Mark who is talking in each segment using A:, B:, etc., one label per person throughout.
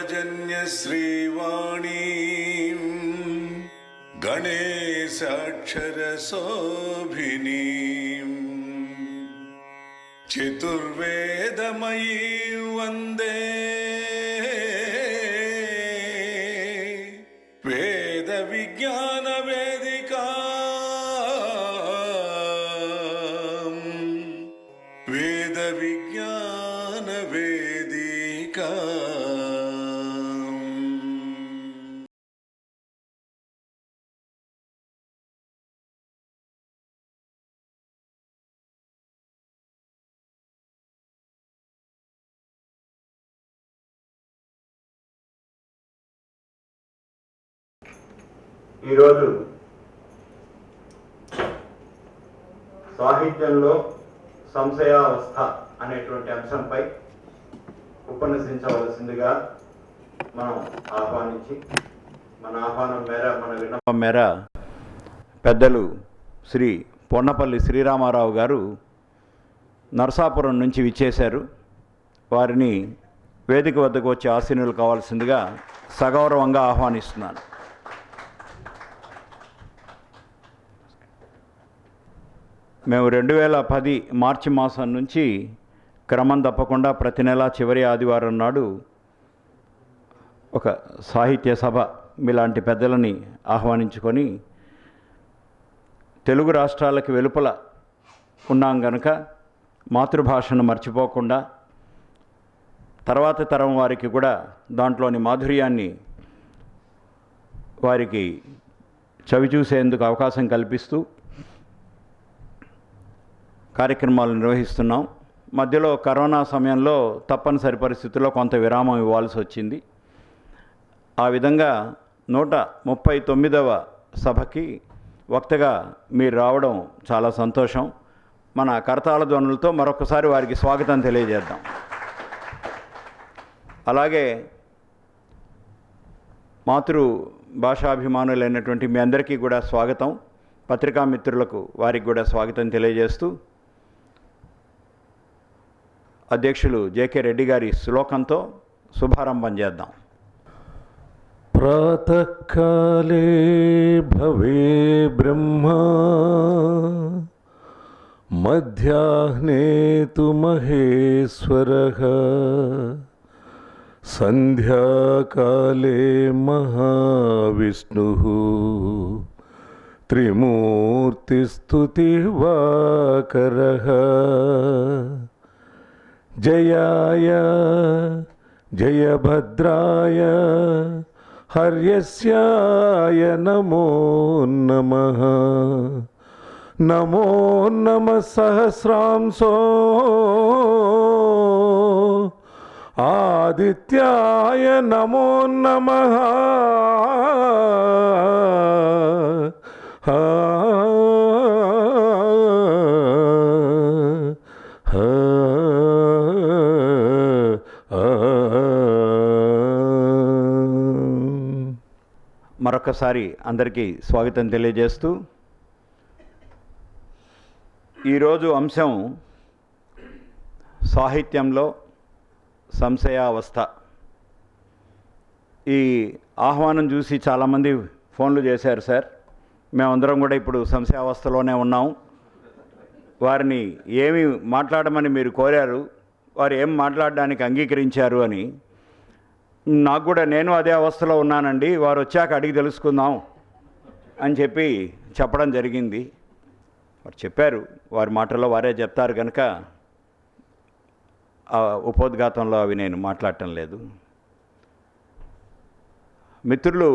A: पावजन्य श्रीवाणीं गणेशाक्षरशोभिनीं चतुर्वेदमयीं वन्दे वेद विज्ञान वेदिका वेद विज्ञान वेदिका।
B: ఈరోజు సాహిత్యంలో సంశయావస్థ అనేటువంటి అంశంపై ఉపన్యసించవలసిందిగా మనం ఆహ్వానించి మన ఆహ్వానం మేర మన విన్నపం మేర పెద్దలు శ్రీ పొన్నపల్లి శ్రీరామారావు గారు నరసాపురం నుంచి విచ్చేశారు. వారిని వేదిక వద్దకు వచ్చి ఆసీనులు కావాల్సిందిగా సగౌరవంగా ఆహ్వానిస్తున్నాను. మేము 2010 మార్చి మాసం నుంచి క్రమం తప్పకుండా ప్రతి నెల చివరి ఆదివారం నాడు ఒక సాహిత్య సభ మీలాంటి పెద్దలని ఆహ్వానించుకొని తెలుగు రాష్ట్రాలకు వెలుపల ఉన్నాం గనుక మాతృభాషను మర్చిపోకుండా తర్వాత తరం వారికి కూడా దాంట్లోని మాధుర్యాన్ని వారికి చవిచూసేందుకు అవకాశం కల్పిస్తూ కార్యక్రమాలు నిర్వహిస్తున్నాం. మధ్యలో కరోనా సమయంలో తప్పనిసరి పరిస్థితుల్లో కొంత విరామం ఇవ్వాల్సి వచ్చింది. ఆ విధంగా 139వ సభకి వక్తగా మీరు రావడం చాలా సంతోషం. మన కరతాళ ధ్వనులతో మరొకసారి వారికి స్వాగతం తెలియజేద్దాం. అలాగే మాతృ భాషాభిమానులైనటువంటి మీ అందరికీ కూడా స్వాగతం. పత్రికా మిత్రులకు వారికి కూడా స్వాగతం తెలియజేస్తూ అధ్యక్షులు జేకే రెడ్డి గారి శ్లోకంతో శుభారంభం చేద్దాం.
C: ప్రాతఃకాలే భవే బ్రహ్మా మధ్యాహ్నే తు మహేశ్వరః సంధ్యాకాలే మహావిష్ణుః త్రిమూర్తిస్తుతివాకరః జయాయ జయభద్రాయ హర్యస్యాయ నమో నమః. నమో నమః సహస్రాంశో ఆదిత్యాయ నమో నమః.
B: మరొకసారి అందరికీ స్వాగతం తెలియజేస్తూ ఈరోజు అంశం సాహిత్యంలో సంశయావస్థ. ఈ ఆహ్వానం చూసి చాలామంది ఫోన్లు చేశారు. సార్, మేమందరం కూడా ఇప్పుడు సంశయావస్థలోనే ఉన్నాం. వారిని ఏమి మాట్లాడమని మీరు కోరారు, వారు ఏం మాట్లాడడానికి అంగీకరించారు అని. నాకు కూడా నేను అదే అవస్థలో ఉన్నానండి, వారు వచ్చాక అడిగి తెలుసుకుందాం అని చెప్పడం జరిగింది. వారు చెప్పారు, వారి మాటల్లో వారే చెప్తారు కనుక ఆ ఉపోద్ఘాతంలో అవి నేను మాట్లాడటం లేదు. మిత్రులు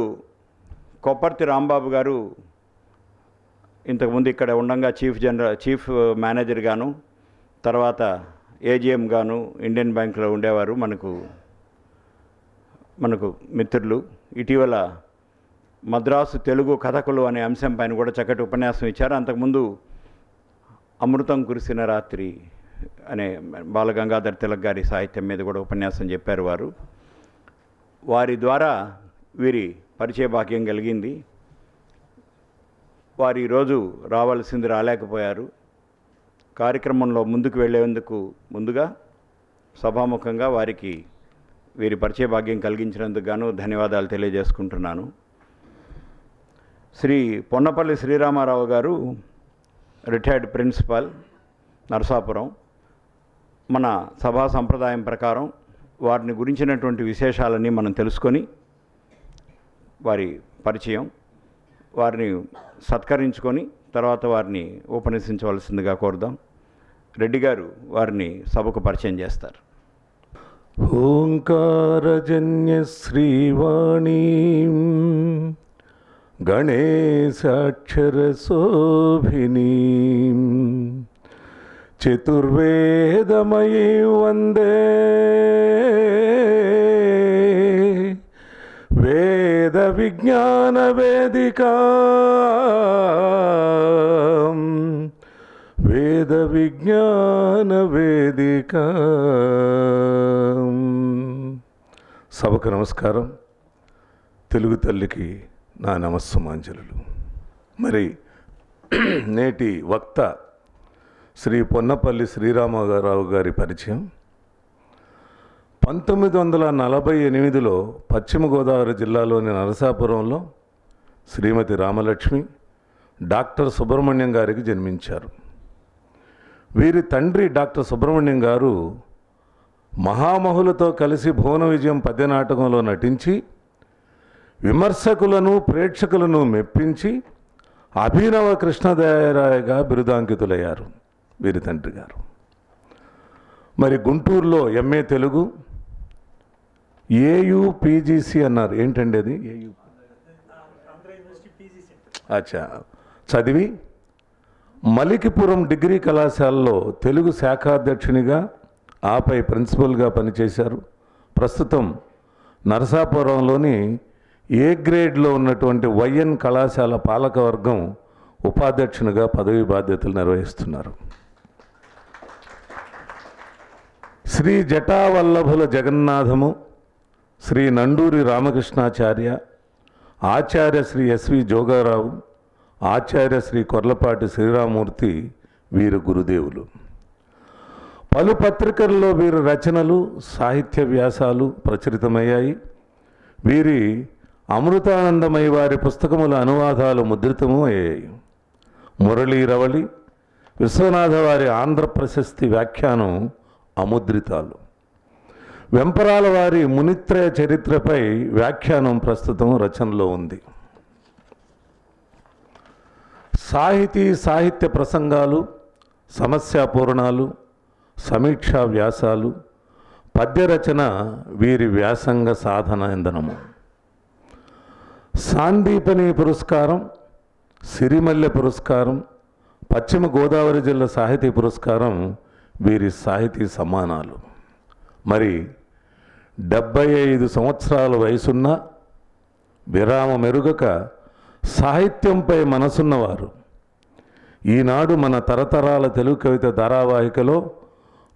B: కొప్పర్తి రాంబాబు గారు ఇంతకుముందు ఇక్కడ ఉండగా చీఫ్ మేనేజర్ గాను, తర్వాత ఏజీఎం గాను ఇండియన్ బ్యాంకులో ఉండేవారు. మనకు మిత్రులు ఇటీవల మద్రాసు తెలుగు కథకులు అనే అంశం పైన కూడా చక్కటి ఉపన్యాసం ఇచ్చారు. అంతకుముందు అమృతం కురిసిన రాత్రి అనే బాలగంగాధర్ తిలక్ గారి సాహిత్యం మీద కూడా ఉపన్యాసం చెప్పారు. వారి ద్వారా వీరి పరిచయ భాగ్యం కలిగింది. వారు ఈరోజు రావాల్సింది రాలేకపోయారు. కార్యక్రమంలో ముందుకు వెళ్ళేందుకు ముందుగా సభాముఖంగా వారికి వీరి పరిచయ భాగ్యం కలిగించినందుకు గాను ధన్యవాదాలు తెలియజేసుకుంటున్నాను. శ్రీ పొన్నపల్లి శ్రీరామారావు గారు రిటైర్డ్ ప్రిన్సిపాల్ నరసాపురం. మన సభా సంప్రదాయం ప్రకారం వారిని గురించినటువంటి విశేషాలన్నీ మనం తెలుసుకొని వారి పరిచయం, వారిని సత్కరించుకొని తర్వాత వారిని ఉపన్యసించవలసిందిగా కోరుదాం. రెడ్డి గారు వారిని సభకు పరిచయం చేస్తారు.
C: ఓంకారజన్య శ్రీవాణీ గణేశాక్షర శోభినీ చతుర్వేదమయీ వందే వేద విజ్ఞాన వేదికా వేద విజ్ఞాన వేదిక. సభకు నమస్కారం. తెలుగు తల్లికి నా నమస్సుమాంజలులు. మరి నేటి వక్త శ్రీ పొన్నపల్లి శ్రీరామారావు గారి పరిచయం. 1948లో పశ్చిమ గోదావరి జిల్లాలోని నరసాపురంలో శ్రీమతి రామలక్ష్మి డాక్టర్ సుబ్రహ్మణ్యం గారికి జన్మించారు. వీరి తండ్రి డాక్టర్ సుబ్రహ్మణ్యం గారు మహామహులతో కలిసి భువన విజయం పద్య నాటకంలో నటించి విమర్శకులను ప్రేక్షకులను మెప్పించి అభినవ కృష్ణదేవరాయగా బిరుదాంకితులయ్యారు వీరి తండ్రి గారు. మరి గుంటూరులో ఎంఏ తెలుగు, ఏయుపీజీసీ అన్నారు. ఏంటండి అది? అచ్చా. చదివి మలికిపురం డిగ్రీ కళాశాలలో తెలుగు శాఖాధ్యక్షునిగా, ఆపై ప్రిన్సిపల్గా పనిచేశారు. ప్రస్తుతం నరసాపురంలోని ఏ గ్రేడ్లో ఉన్నటువంటి వైఎన్ కళాశాల పాలకవర్గం ఉపాధ్యక్షునిగా పదవి బాధ్యతలు నిర్వహిస్తున్నారు. శ్రీ జటావల్లభుల జగన్నాథము, శ్రీ నండూరి రామకృష్ణాచార్య, ఆచార్య శ్రీ ఎస్వి జోగారావు, ఆచార్య శ్రీ కొర్లపాటి శ్రీరామూర్తి వీరు గురుదేవులు. పలు పత్రికల్లో వీరి రచనలు, సాహిత్య వ్యాసాలు ప్రచురితమయ్యాయి. వీరి అమృతానందమయ్య వారి పుస్తకముల అనువాదాలు ముద్రితము అయ్యాయి. మురళీ రవళి, విశ్వనాథ వారి ఆంధ్ర ప్రశస్తి వ్యాఖ్యానం అముద్రితాలు. వెంపరాల వారి మునిత్రయ చరిత్రపై వ్యాఖ్యానం ప్రస్తుతం రచనలో ఉంది. సాహిత్య ప్రసంగాలు, సమస్యాపూర్ణాలు, సమీక్షా వ్యాసాలు, పద్యరచన వీరి వ్యాసంగ సాధన ఇంధనము. సాందీపని పురస్కారం, సిరిమల్లె పురస్కారం, పశ్చిమ గోదావరి జిల్లా సాహితీ పురస్కారం వీరి సాహితీ సమ్మానాలు. మరి 75 సంవత్సరాల వయసున్న విరామమెరుగక సాహిత్యంపై మనసున్నవారు. ఈనాడు మన తరతరాల తెలుగు కవిత ధారావాహికలో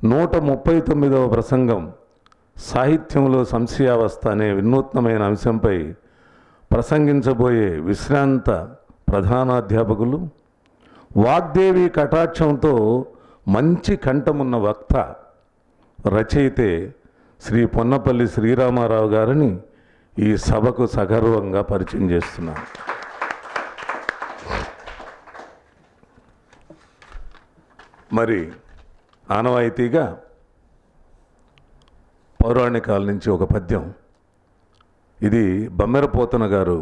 C: 139వ ప్రసంగం సాహిత్యంలో సంశయావస్థ అనే వినూత్నమైన అంశంపై ప్రసంగించబోయే విశ్రాంత ప్రధానాధ్యాపకులు, వాగ్దేవి కటాక్షంతో మంచి కంఠమున్న వక్త, రచయితే శ్రీ పొన్నపల్లి శ్రీరామారావు గారిని ఈ సభకు సగర్వంగా పరిచయం చేస్తున్నాను. మరి ఆనవాయితీగా పౌరాణికాల నుంచి ఒక పద్యం. ఇది బమ్మెరపోతన గారు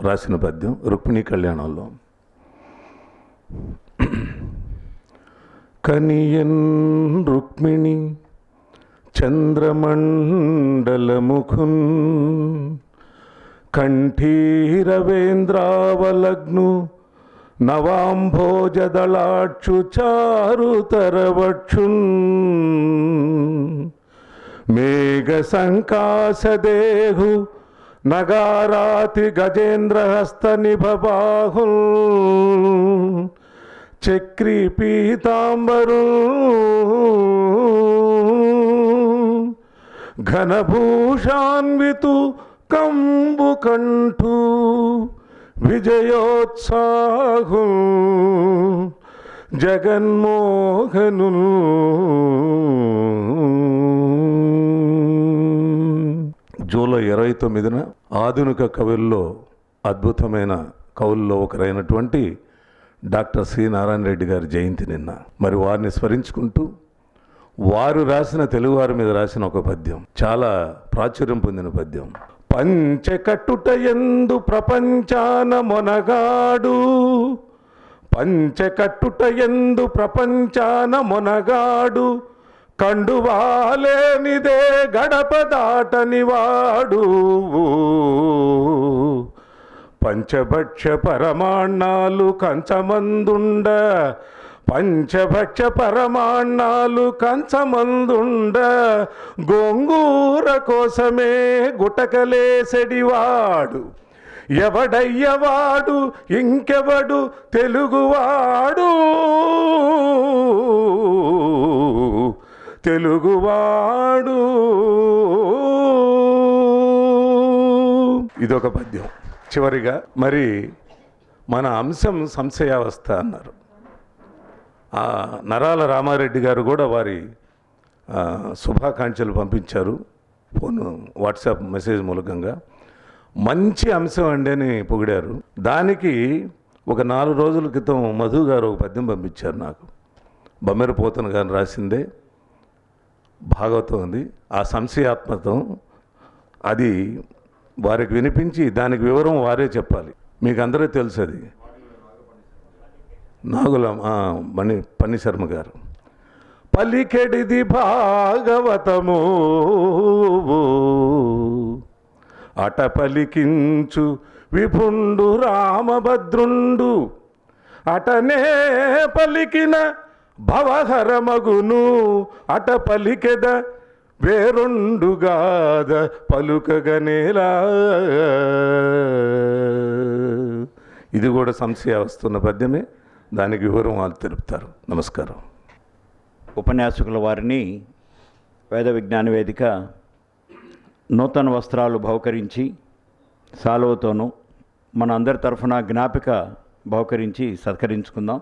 C: రాసిన పద్యం రుక్మిణీ కళ్యాణంలో. కనియన్ రుక్మిణి చంద్రమండలముఖున్ కంఠీరవేంద్రావలగ్ను నవాంభోజదళాక్షు చారుతరవక్షున్ మేఘ సంకాశదేహు నగారాతి గజేంద్రహస్త నిభబాహు చక్రీ పీతాంబరు ఘనభూషాన్వితు కంబుకంఠు విజయోత్సాహు జగన్మోహను జూలై 29న ఆధునిక కవుల్లో అద్భుతమైన కవుల్లో ఒకరైనటువంటి డాక్టర్ సి నారాయణ రెడ్డి గారి జయంతి నిన్న. మరి వారిని స్మరించుకుంటూ వారు రాసిన తెలుగువారి మీద రాసిన ఒక పద్యం, చాలా ప్రాచుర్యం పొందిన పద్యం. పంచకట్టుట యందు ప్రపంచాన మొనగాడు, పంచకట్టుట యందు ప్రపంచాన మొనగాడు, కండువాలేనిదే గడప దాటని వాడు, పంచభక్ష పరమాణాలు కంచమందుండ, పంచభక్ష పరమాణాలు కంచమందుండ, గోంగూర కోసమే గుటకలేసెడివాడు, ఎవడయ్యవాడు ఇంకెవడు తెలుగువాడు, తెలుగువాడు. ఇదొక పద్యం. చివరిగా మరి మన అంశం సంశయావస్థ అన్నారు. నరాల రామారెడ్డి గారు కూడా వారి శుభాకాంక్షలు పంపించారు ఫోన్ వాట్సాప్ మెసేజ్ మూలకంగా. మంచి అంశం అండి అని పొగిడారు. దానికి ఒక 4 రోజుల క్రితం మధు గారు ఒక పద్యం పంపించారు నాకు. బమ్మెర పోతన గారు రాసిందే భాగవతం ఉంది. ఆ సంశయాత్మతం అది వారికి వినిపించి దానికి వివరం వారే చెప్పాలి. మీకు అందరూ తెలుసు అది. నాగులం పన్ని శర్మ గారు. పలికెడిది భాగవతము అట పలికించు విభుండు రామభద్రుండు, అటనే పలికిన భవహరమగును, అట పలికెద వేరొండుగాద పలుకగనేలా. ఇది కూడా సంశయ వస్తున్న పద్యమే. దానికి వివరం వాళ్ళు తెలుపుతారు. నమస్కారం.
B: ఉపన్యాసకుల వారిని వేద విజ్ఞాన వేదిక నూతన వస్త్రాలు బహుకరించి సాలువతోనూ మన అందరి తరఫున జ్ఞాపిక బహుకరించి సత్కరించుకుందాం.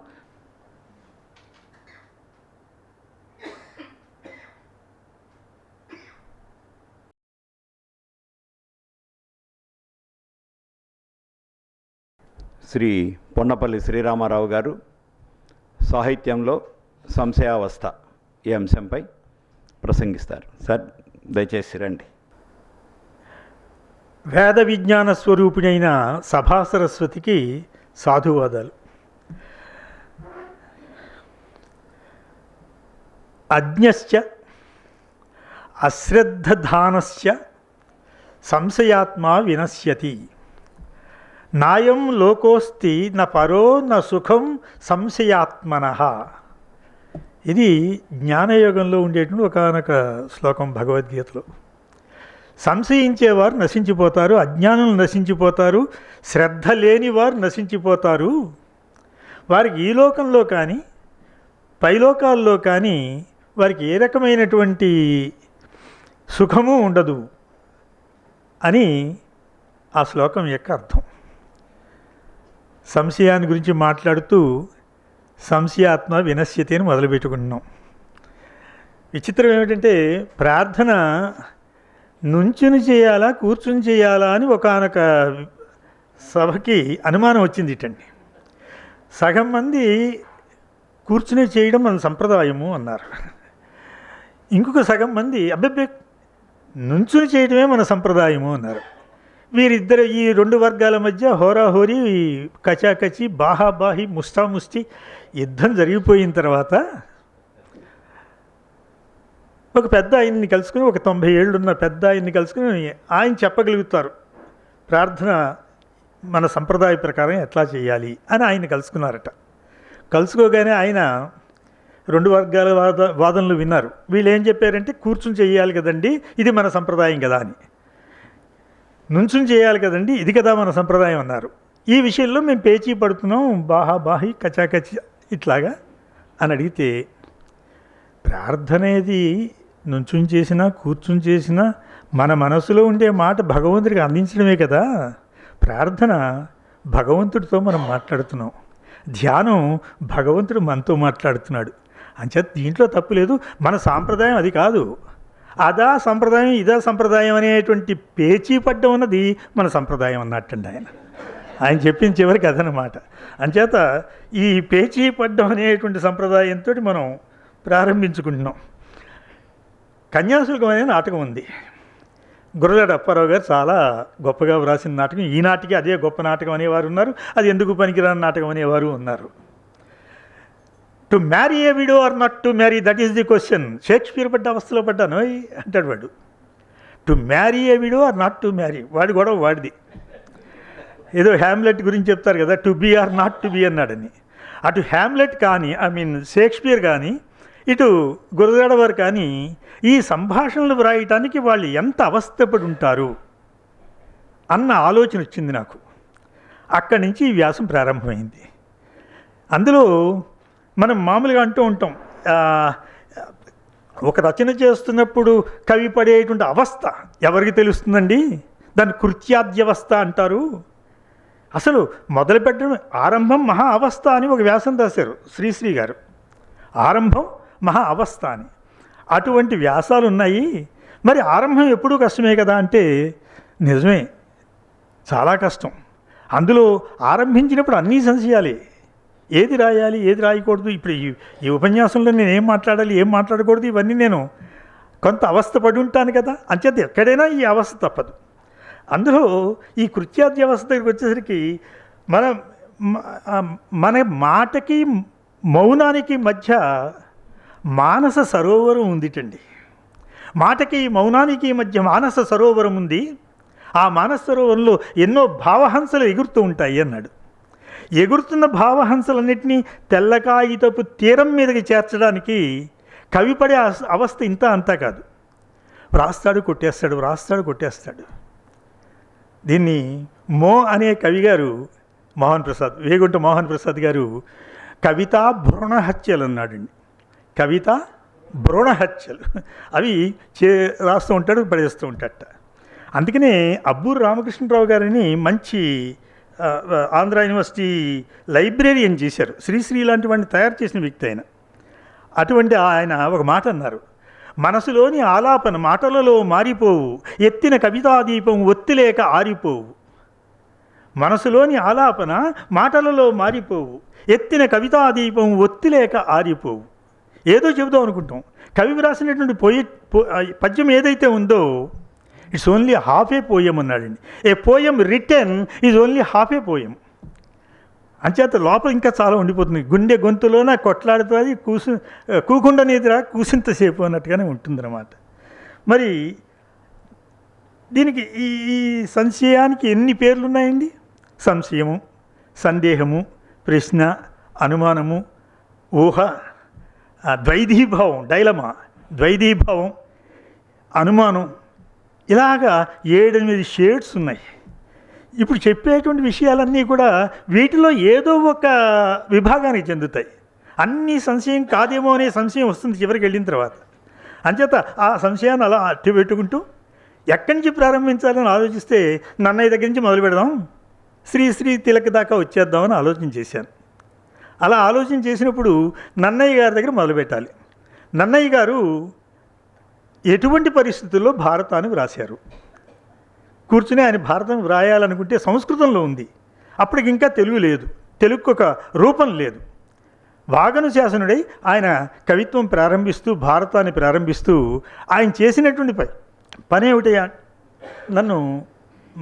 B: శ్రీ పొన్నపల్లి శ్రీరామారావు గారు సాహిత్యంలో సంశయావస్థ ఈ అంశంపై ప్రసంగిస్తారు. సార్ దయచేసి రండి.
D: వేద విజ్ఞాన స్వరూపిణైన సభా సరస్వతికి సాధువాదాలు. అజ్ఞశ్చ అశ్రద్ధధానశ్చ సంశయాత్మా వినశ్యతి, నాయం లోకోస్తి న పరో న సుఖం సంశయాత్మనః. ఇది జ్ఞానయోగంలో ఉండేటువంటి ఒకనొక శ్లోకం భగవద్గీతలో. సంశయించేవారు నశించిపోతారు, అజ్ఞానులు నశించిపోతారు, శ్రద్ధ లేని వారు నశించిపోతారు. వారికి ఈ లోకంలో కానీ పైలోకాల్లో కానీ వారికి ఏ రకమైనటువంటి సుఖము ఉండదు అని ఆ శ్లోకం యొక్క అర్థం. సంశయాన్ని గురించి మాట్లాడుతూ సంశయాత్మ వినశ్యతి అని మొదలుపెట్టుకుంటున్నాం. విచిత్రం ఏమిటంటే ప్రార్థన నుంచుని చేయాలా కూర్చుని చేయాలా అని ఒకానొక సభకి అనుమానం వచ్చింది ఇటండి. సగం మంది కూర్చుని చేయడం మన సంప్రదాయము అన్నారు. ఇంకొక సగం మంది అబ్బెబ్బే నుంచుని చేయడమే మన సంప్రదాయము అన్నారు. వీరిద్దరు ఈ 2 వర్గాల మధ్య హోరాహోరీ కచాకచి బాహాబాహి ముస్తాముష్టి యుద్ధం జరిగిపోయిన తర్వాత ఒక పెద్ద ఆయన్ని కలుసుకుని, ఒక 90 ఏళ్ళున్న పెద్ద ఆయన్ని కలుసుకుని ఆయన చెప్పగలుగుతారు ప్రార్థన మన సంప్రదాయ ప్రకారం ఎట్లా చేయాలి అని ఆయన కలుసుకున్నారట. కలుసుకోగానే ఆయన 2 వర్గాల వాదనలు విన్నారు. వీళ్ళు ఏం చెప్పారంటే కూర్చుని చేయాలి కదండి, ఇది మన సంప్రదాయం కదా అని. నుంచుని చేయాలి కదండి, ఇది కదా మన సంప్రదాయం అన్నారు. ఈ విషయంలో మేము పేచీ పడుతున్నాం, బాహాబాహి కచాకచి ఇట్లాగా అని అడిగితే, ప్రార్థనేది నుంచుని చేసినా కూర్చుని చేసినా మన మనసులో ఉండే మాట భగవంతుడికి అందించడమే కదా. ప్రార్థన భగవంతుడితో మనం మాట్లాడుతున్నాం, ధ్యానం భగవంతుడు మనతో మాట్లాడుతున్నాడు. అంచేత దీంట్లో తప్పు లేదు. మన సాంప్రదాయం అది కాదు. అదా సంప్రదాయం ఇదా సంప్రదాయం అనేటువంటి పేచీ పడ్డం ఉన్నది మన సంప్రదాయం అన్నట్టండి ఆయన చెప్పిన చివరికి అదనమాట. అంచేత ఈ పేచీ పడ్డం అనేటువంటి సంప్రదాయంతో మనం ప్రారంభించుకుంటున్నాం. కన్యాశుల్కం అనే నాటకం ఉంది. గురజాడ అప్పారావు గారు చాలా గొప్పగా వ్రాసిన నాటకం. ఈనాటికి అదే గొప్ప నాటకం అనేవారు ఉన్నారు, అది ఎందుకు పనికిరాని నాటకం అనేవారు ఉన్నారు. To marry a widow or not to marry, that is the question. Shakespeare పడ్డ అవస్థలో పడ్డాను అంటాడు వాడు. To marry a widow or not to marry, వాడి గొడవ వాడిది. ఏదో హ్యామ్లెట్ గురించి చెప్తారు కదా, to be or not to be అన్నాడని. అటు హ్యామ్లెట్ కానీ, షేక్స్పియర్ కానీ, ఇటు గురజాడ వారు కానీ ఈ సంభాషణలు వ్రాయటానికి వాళ్ళు ఎంత అవస్థపడి ఉంటారు అన్న ఆలోచన వచ్చింది నాకు. అక్కడి నుంచి ఈ వ్యాసం ప్రారంభమైంది. అందులో మనం మామూలుగా అంటూ ఉంటాం, ఒక రచన చేస్తున్నప్పుడు కవి పడేటువంటి అవస్థ ఎవరికి తెలుస్తుందండి? దాన్ని కృత్యాద్యవస్థ అంటారు. అసలు మొదలుపెట్టడం ఆరంభం మహా అవస్థ అని ఒక వ్యాసం రాశారు శ్రీశ్రీ గారు. ఆరంభం మహా అవస్థ అని. అటువంటి వ్యాసాలు ఉన్నాయి. మరి ఆరంభం ఎప్పుడూ కష్టమే కదా అంటే నిజమే, చాలా కష్టం. అందులో ఆరంభించినప్పుడు అన్నీ సంశయాలే. ఏది రాయాలి, ఏది రాయకూడదు, ఇప్పుడు ఈ ఉపన్యాసంలో నేను ఏం మాట్లాడాలి, ఏం మాట్లాడకూడదు, ఇవన్నీ నేను కొంత అవస్థ పడి ఉంటాను కదా. అంచేత ఎక్కడైనా ఈ అవస్థ తప్పదు. అందులో ఈ కృత్యాద్యవస్థ దగ్గరికి వచ్చేసరికి మన మాటకి మౌనానికి మధ్య మానస సరోవరం ఉందిటండి. మాటకి మౌనానికి మధ్య మానస సరోవరం ఉంది. ఆ మానస సరోవరంలో ఎన్నో భావహంసలు ఎగురుతూ ఉంటాయి అన్నాడు. ఎగురుతున్న భావహంసలన్నింటినీ తెల్లకాగితపు తీరం మీదకి చేర్చడానికి కవి పడే అవస్థ ఇంత అంతా కాదు. వ్రాస్తాడు కొట్టేస్తాడు, వ్రాస్తాడు కొట్టేస్తాడు. దీన్ని మో అనే కవి గారు మోహన్ ప్రసాద్, వేగుంట మోహన్ ప్రసాద్ గారు కవితా భ్రూణహత్యలు అన్నాడండి. కవిత భ్రూణహత్యలు అవి రాస్తూ ఉంటాడు, పడేస్తూ ఉంటాడట. అందుకనే అబ్బూరు రామకృష్ణరావు గారిని మంచి ఆంధ్ర యూనివర్సిటీ లైబ్రరీయన్ చేశారు. శ్రీశ్రీ లాంటి వాడిని తయారు చేసిన వ్యక్తి ఆయన. అటువంటి ఆయన ఒక మాట అన్నారు, మనసులోని ఆలాపన మాటలలో మారిపోవు, ఎత్తిన కవితాదీపం ఒత్తిలేక ఆరిపోవు. మనసులోని ఆలాపన మాటలలో మారిపోవు, ఎత్తిన కవితాదీపం ఒత్తిలేక ఆరిపోవు. ఏదో చెబుదాం అనుకుంటాం, కవి వ్రాసినటువంటి పద్యం ఏదైతే ఉందో it's only half a poem అన్నాడండి. A poem written is only half a poem. అంచేత లోపల ఇంకా చాలా ఉండిపోతుంది. గుండె గొంతులోన కొట్లాడుతుంది, కూకుండా నీదిరా కూసింతసేపు అన్నట్టుగానే ఉంటుందన్నమాట. మరి దీనికి ఈ సంశయానికి ఎన్ని పేర్లు ఉన్నాయండి? సంశయము, సందేహము, ప్రశ్న, అనుమానము, ఊహ, ద్వైధీభావం, డైలమా, ద్వైధీభావం, అనుమానం, ఇలాగా 7-8 షేడ్స్ ఉన్నాయి. ఇప్పుడు చెప్పేటువంటి విషయాలన్నీ కూడా వీటిలో ఏదో ఒక విభాగానికి చెందుతాయి. అన్నీ సంశయం కాదేమో అనే సంశయం వస్తుంది చివరికి వెళ్ళిన తర్వాత. అంచేత ఆ సంశయాన్ని అలా అట్టి పెట్టుకుంటూ ఎక్కడి నుంచి ప్రారంభించాలని ఆలోచిస్తే నన్నయ్య దగ్గర నుంచి మొదలు పెడదాం, శ్రీ తిలక్ దాకా వచ్చేద్దామని ఆలోచన చేశాను. అలా ఆలోచన చేసినప్పుడు నన్నయ్య గారి దగ్గర మొదలుపెట్టాలి. నన్నయ్య గారు ఎటువంటి పరిస్థితుల్లో భారతాన్ని వ్రాశారు? కూర్చుని ఆయన భారతం వ్రాయాలనుకుంటే సంస్కృతంలో ఉంది, అప్పటికి ఇంకా తెలుగు లేదు, తెలుగుకు ఒక రూపం లేదు. వాగనుశాసనుడై ఆయన కవిత్వం ప్రారంభిస్తూ భారతాన్ని ప్రారంభిస్తూ ఆయన చేసినటువంటి పని ఏమిటయ్యా? నన్ను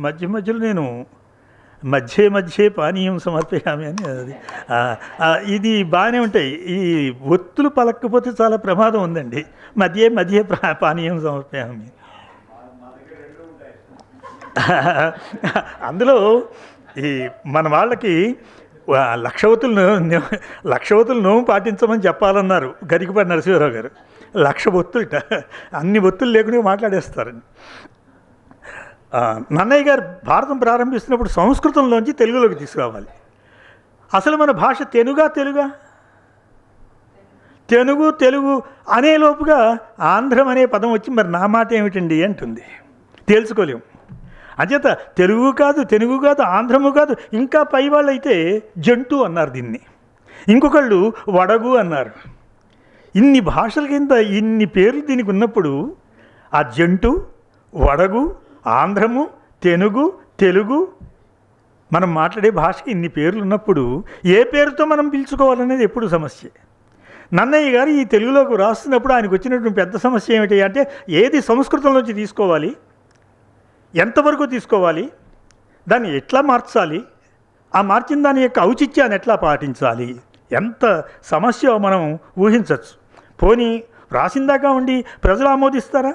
D: మధ్యలో నేను మధ్యే పానీయం సమర్పయామి అని అది ఇది బాగానే ఉంటాయి. ఈ ఒత్తులు పలకపోతే చాలా ప్రమాదం ఉందండి. మధ్య పానీయం సమర్పయామి. అందులో ఈ మన వాళ్ళకి లక్షవతులు నోము పాటించమని చెప్పాలన్నారు గరికపాటి నరసింహారావు గారు. 1,00,000 ఒత్తులట, అన్ని ఒత్తులు లేకుండా మాట్లాడేస్తారండి. నన్నయ్య గారు భారతం ప్రారంభిస్తున్నప్పుడు సంస్కృతంలోంచి తెలుగులోకి తీసుకురావాలి. అసలు మన భాష తెలుగా తెలుగు అనేలోపుగా ఆంధ్రం అనే పదం వచ్చి మరి నా మాట ఏమిటండి అంటుంది. తేల్చుకోలేము. అంచేత తెలుగు కాదు ఆంధ్రము కాదు, ఇంకా పై వాళ్ళు అయితే జంటు అన్నారు దీన్ని, ఇంకొకళ్ళు వడగు అన్నారు. ఇన్ని భాషల కింద ఇన్ని పేర్లు దీనికి ఉన్నప్పుడు ఆ జంటు, వడగు, ఆంధ్రము, తెనుగు, తెలుగు, మనం మాట్లాడే భాషకి ఇన్ని పేర్లు ఉన్నప్పుడు ఏ పేరుతో మనం పిలుచుకోవాలనేది ఎప్పుడు సమస్య. నన్నయ్య గారు ఈ తెలుగులోకి రాస్తున్నప్పుడు ఆయనకు వచ్చినటువంటి పెద్ద సమస్య ఏమిటి అంటే ఏది సంస్కృతంలోంచి తీసుకోవాలి, ఎంతవరకు తీసుకోవాలి, దాన్ని ఎట్లా మార్చాలి, ఆ మార్చిన దాని యొక్క ఔచిత్యాన్ని ఎట్లా పాటించాలి, ఎంత సమస్య మనం ఊహించవచ్చు. పోనీ రాసిందాకా ఉండి ప్రజలు ఆమోదిస్తారా,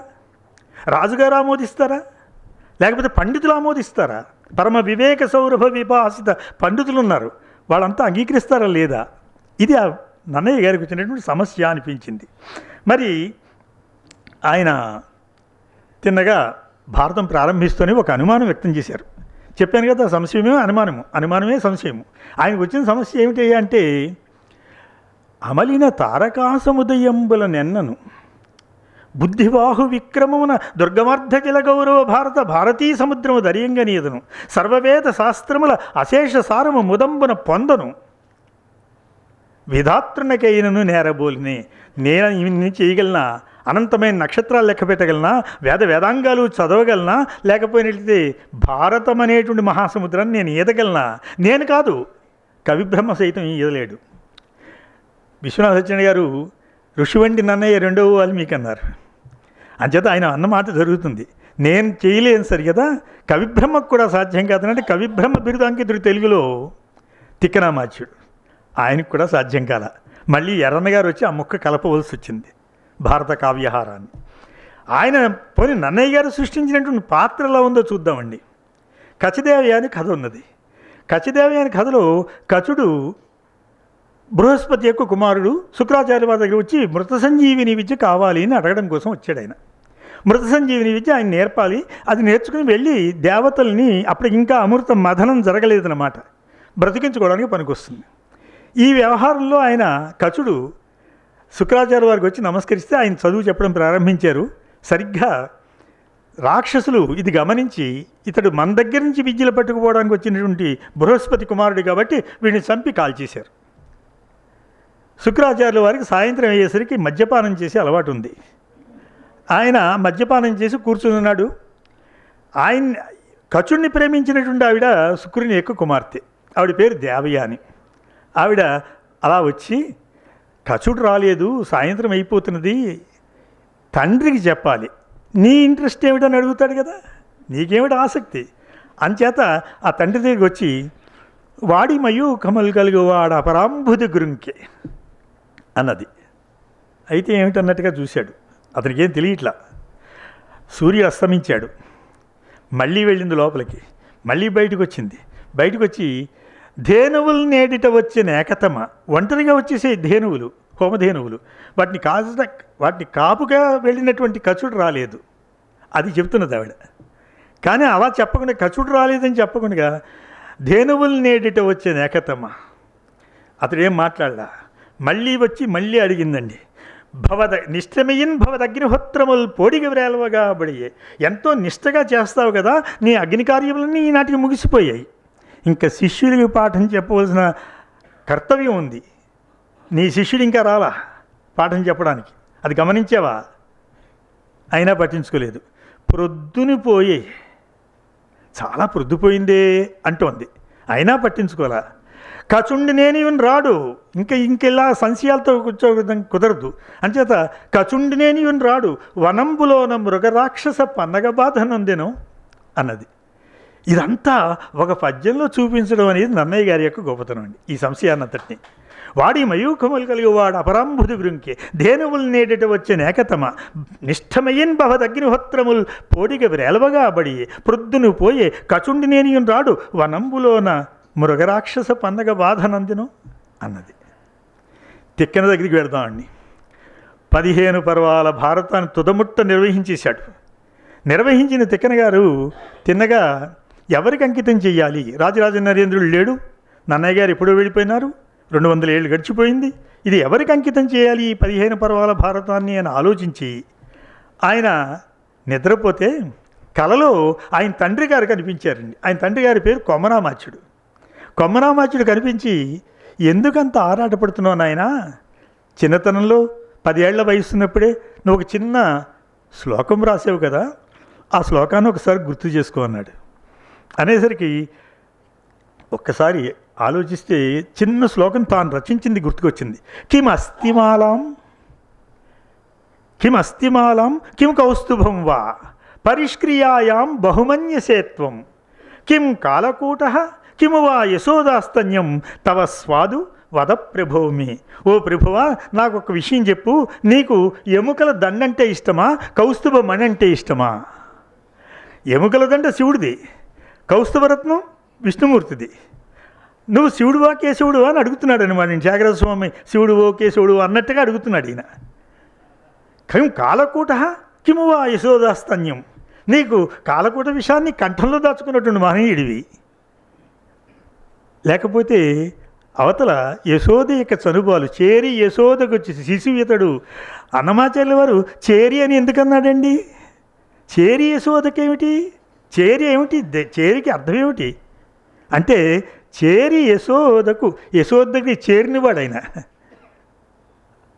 D: రాజుగారు ఆమోదిస్తారా, లేకపోతే పండితులు ఆమోదిస్తారా? పరమ వివేక సౌరభ విభాసిత పండితులు ఉన్నారు, వాళ్ళంతా అంగీకరిస్తారా లేదా? ఇది నన్నయ్య గారికి వచ్చినటువంటి సమస్య అనిపించింది. మరి ఆయన తిన్నగా భారతం ప్రారంభిస్తూనే ఒక అనుమానం వ్యక్తం చేశారు. చెప్పాను కదా, సంశయమే అనుమానమే సంశయము. ఆయనకు వచ్చిన సమస్య ఏమిటి అంటే అమలిన తారకాసముదయంబుల నెన్నను బుద్ధిబాహు విక్రమమున దుర్గమార్ధకిల గౌరవ భారతీ సముద్రము దరియంగనీయదను సర్వవేద శాస్త్రముల అశేష సారము ముదంబున పొందను విధాత్రునకైనను నేరబోలినే. నేను ఇన్ని చేయగలనా, అనంతమైన నక్షత్రాలు లెక్క పెట్టగలనా, వేదాంగాలు చదవగలనా, లేకపోయినట్లయితే భారతం అనేటువంటి మహాసముద్రాన్ని నేను ఈదగలనా? నేను కాదు, కవిబ్రహ్మ సైతం ఈదలేడు. విశ్వనాథ సత్యనారాయణ గారు ఋషివంటి నన్నయ్య రెండవ వాల్మీకి అన్నారు. అంచేత ఆయన అన్నమాట జరుగుతుంది. నేను చేయలేను సరి కదా, కవిబ్రహ్మకు కూడా సాధ్యం కాదనంటే కవిబ్రహ్మ బిరుదాంకితుడు తెలుగులో తిక్కనామాచ్యుడు, ఆయనకు కూడా సాధ్యం కాల. మళ్ళీ ఎర్రన్న గారు వచ్చి ఆ ముక్క కలపవలసి వచ్చింది, భారత కావ్యహారాన్ని. ఆయన పోనీ నన్నయ్య గారు సృష్టించినటువంటి పాత్ర ఎలా ఉందో చూద్దామండి. కచదేవి అని కథ ఉన్నది. కచదేవి అని కథలో కచుడు బృహస్పతి యొక్క కుమారుడు శుక్రాచార్య వారి దగ్గర వచ్చి మృత సంజీవిని విద్య కావాలి అని అడగడం కోసం వచ్చాడు. ఆయన మృత సంజీవిని విద్య ఆయన నేర్పాలి. అది నేర్చుకుని వెళ్ళి దేవతల్ని, అప్పటికి ఇంకా అమృత మథనం జరగలేదన్నమాట, బ్రతికించుకోవడానికి పనికొస్తుంది. ఈ వ్యవహారంలో ఆయన కచుడు శుక్రాచార్య వారికి వచ్చి నమస్కరిస్తే ఆయన చదువు చెప్పడం ప్రారంభించారు. సరిగ్గా రాక్షసులు ఇది గమనించి ఇతడు మన దగ్గర నుంచి విద్యలు పట్టుకుపోవడానికి వచ్చినటువంటి బృహస్పతి కుమారుడు కాబట్టి వీడిని చంపి కాల్చేశారు. శుక్రాచార్యుల వారికి సాయంత్రం అయ్యేసరికి మద్యపానం చేసే అలవాటు ఉంది. ఆయన మద్యపానం చేసి కూర్చున్నాడు. ఆయన కచుడిని ప్రేమించినటువంటి ఆవిడ శుక్రుని యొక్క కుమార్తె, ఆవిడ పేరు దేవయాని. ఆవిడ అలా వచ్చి, కచుడు రాలేదు, సాయంత్రం అయిపోతున్నది, తండ్రికి చెప్పాలి, నీ ఇంట్రెస్ట్ ఏమిటని అడుగుతాడు కదా, నీకేమిటి ఆసక్తి? అంచేత ఆ తండ్రి దగ్గరికి వచ్చి వాడి మయూఖములు కలుగు వాడ అపరాంబుది గురుంకే అన్నది. అయితే ఏమిటన్నట్టుగా చూశాడు, అతనికి ఏం తెలియట్లా. సూర్యుడు అస్తమించాడు. మళ్ళీ వెళ్ళింది లోపలికి, మళ్ళీ బయటకు వచ్చింది. బయటకు వచ్చి ధేనువులు నేడిట వచ్చిన ఏకతమ, ఒంటరిగా వచ్చేసే ధేనువులు, హోమధేనువులు, వాటిని కాపుగా వెళ్ళినటువంటి కచుడు రాలేదు, అది చెప్తున్నది ఆవిడ. కానీ అలా చెప్పకుండా, కచుడు రాలేదని చెప్పకుండా ధేనువులు నేడిట వచ్చిన ఏకతమ, అతడు ఏం మాట్లాడలా. మళ్ళీ వచ్చి మళ్ళీ అడిగిందండి, నిష్ఠమయ్యన్ భవద అగ్నిహోత్రములు పోడిగ వ్రేలవగా బడియే, ఎంతో నిష్ఠగా చేస్తావు కదా, నీ అగ్ని కార్యములన్నీ ఈనాటికి ముగిసిపోయాయి, ఇంకా శిష్యుడికి పాఠం చెప్పవలసిన కర్తవ్యం ఉంది. నీ శిష్యుడు ఇంకా రాలా పాఠం చెప్పడానికి, అది గమనించావా? అయినా పట్టించుకోలేదు. ప్రొద్దుని పోయే, చాలా ప్రొద్దుపోయిందే అంటోంది, అయినా పట్టించుకోలే. కచుండి నేనివన్ రాడు, ఇంకెలా సంశయాలతో కూర్చోవడం కుదరదు. అంచేత కచుండి నేనివన్ రాడు, వనంబులోన మృగరాక్షస పన్నగ బాధ నందెను అన్నది. ఇదంతా ఒక పద్యంలో చూపించడం అనేది నన్నయ్య గారి యొక్క గొప్పతనం అండి. ఈ సంశయాన్నంతటిని వాడి మయూఖములు కలిగి వాడు అపరాంబుది గురుంకే ధేనువులు నేడట వచ్చే నేకతమ నిష్ఠమయ్యన్ భవదగ్నిహోత్రములు పోడిగ వ్రేలవగా బడి ప్రొద్దును పోయే కచుండి నేనియన్ రాడు వనంబులోన మృగరాక్షస పన్నగ బాధ నందిను అన్నది. తిక్కన దగ్గరికి వెళదామండి. 15 పర్వాల భారతాన్ని తుదముట్ట నిర్వహించేశాడు. నిర్వహించిన తిక్కన గారు తిన్నగా ఎవరికి అంకితం చెయ్యాలి? రాజరాజ నరేంద్రుడు లేడు, నన్నయ్య గారు ఎప్పుడో వెళ్ళిపోయినారు, 200 ఏళ్ళు గడిచిపోయింది, ఇది ఎవరికి అంకితం చేయాలి ఈ 15 పర్వాల భారతాన్ని అని ఆలోచించి ఆయన నిద్రపోతే కలలో ఆయన తండ్రి గారు కనిపించారండి. ఆయన తండ్రి గారి పేరు కొమ్మనామాచ్యుడు. కొమ్మనామాచ్యుడు కనిపించి, ఎందుకంత ఆరాటపడుతున్నావు నాయనా, చిన్నతనంలో 10 ఏళ్ల వయసున్నప్పుడే నువ్వు ఒక చిన్న శ్లోకం రాసావు కదా, ఆ శ్లోకాన్ని ఒకసారి గుర్తు చేసుకో అన్నాడు. అనేసరికి ఒక్కసారి ఆలోచిస్తే చిన్న శ్లోకం తాను రచించింది గుర్తుకొచ్చింది. కిం అస్తిమాలాం కిం కౌస్తుభం వా పరిష్క్రియాయాం బహుమన్యసేత్వం కిం కాలకూటః కిము వా యశోదాస్తన్యం తవ స్వాదు వద ప్రభుమి. ఓ ప్రభువా, నాకు ఒక విషయం చెప్పు, నీకు ఎముకల దండంటే ఇష్టమా, కౌస్తుభ మణి అంటే ఇష్టమా? ఎముకల దండ శివుడిది, కౌస్తుభరత్నం విష్ణుమూర్తిది. నువ్వు శివుడువా కేశవుడువా అని అడుగుతున్నాడు అనమాట. నేను జాగ్రత్త స్వామి శివుడువో కేశవుడువో అన్నట్టుగా అడుగుతున్నాడు ఈయన. కిం కాలకూటః కిము వా యశోదాస్తన్యం, నీకు కాలకూట విషయాన్ని కంఠంలో దాచుకున్నటువంటి మహనీయుడివి, లేకపోతే అవతల యశోద యొక్క చనుబాలు చేరి యశోదకు శిశువు ఇతడు. అన్నమాచార్యుల వారు చేరి అని ఎందుకన్నాడండి? చేరి యశోదకేమిటి? చేరి ఏమిటి? చేరికి అర్థం ఏమిటి అంటే చేరి యశోదకి చేరినవాడు ఆయన.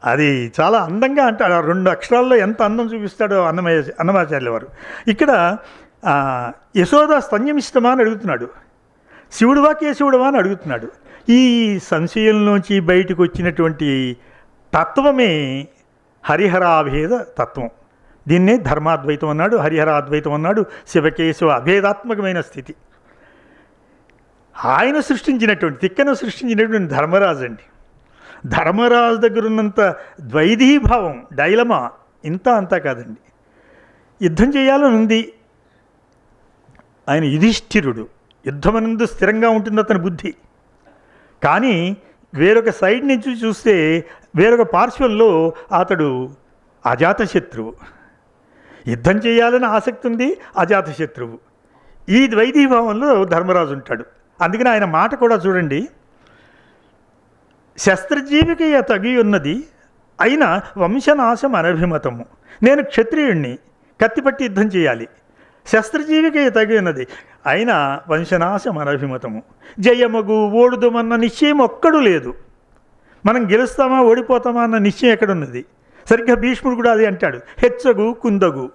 D: అది చాలా అందంగా అంటాడు. ఆ 2 అక్షరాల్లో ఎంత అందం చూపిస్తాడో అన్నమాచార్యుల వారు. ఇక్కడ యశోద స్తన్యం ఇష్టమా అని అడుగుతున్నాడు, శివుడువా కేశవుడువా అని అడుగుతున్నాడు. ఈ సంశయంలోంచి బయటకు వచ్చినటువంటి తత్వమే హరిహరాభేద తత్వం. దీన్నే ధర్మాద్వైతం అన్నాడు, హరిహరాద్వైతం అన్నాడు, శివకేశవ అభేదాత్మకమైన స్థితి. ఆయన సృష్టించినటువంటి తిక్కను సృష్టించినటువంటి ధర్మరాజు అండి. ధర్మరాజు దగ్గర ఉన్నంత ద్వైధీభావం, డైలమా అంతా కాదండి. యుద్ధం చేయాలని ఉంది. ఆయన యుధిష్ఠిరుడు, యుద్ధమనందు స్థిరంగా ఉంటుంది అతని బుద్ధి. కానీ వేరొక సైడ్ నుంచి చూస్తే వేరొక పార్శ్వంలో అతడు అజాతశత్రువు. యుద్ధం చేయాలని ఆసక్తి ఉంది, అజాతశత్రువు. ఈ ద్వైధీభావంలో ధర్మరాజు ఉంటాడు. అందుకని ఆయన మాట కూడా చూడండి, శస్త్రజీవికి తగి ఉన్నది అయినా వంశనాశం అనభిమతము. నేను క్షత్రియుణ్ణి, కత్తిపట్టి యుద్ధం చేయాలి. శస్త్రజీవికి తగి ఉన్నది అయినా వంశనాశం అనభిమతము. జయమగు ఓడుదమన్న నిశ్చయం ఒక్కడు లేదు. మనం గెలుస్తామా ఓడిపోతామా అన్న నిశ్చయం ఎక్కడున్నది? సరిగ్గా భీష్ముడు కూడా అది అంటాడు, హెచ్చగు కుందగు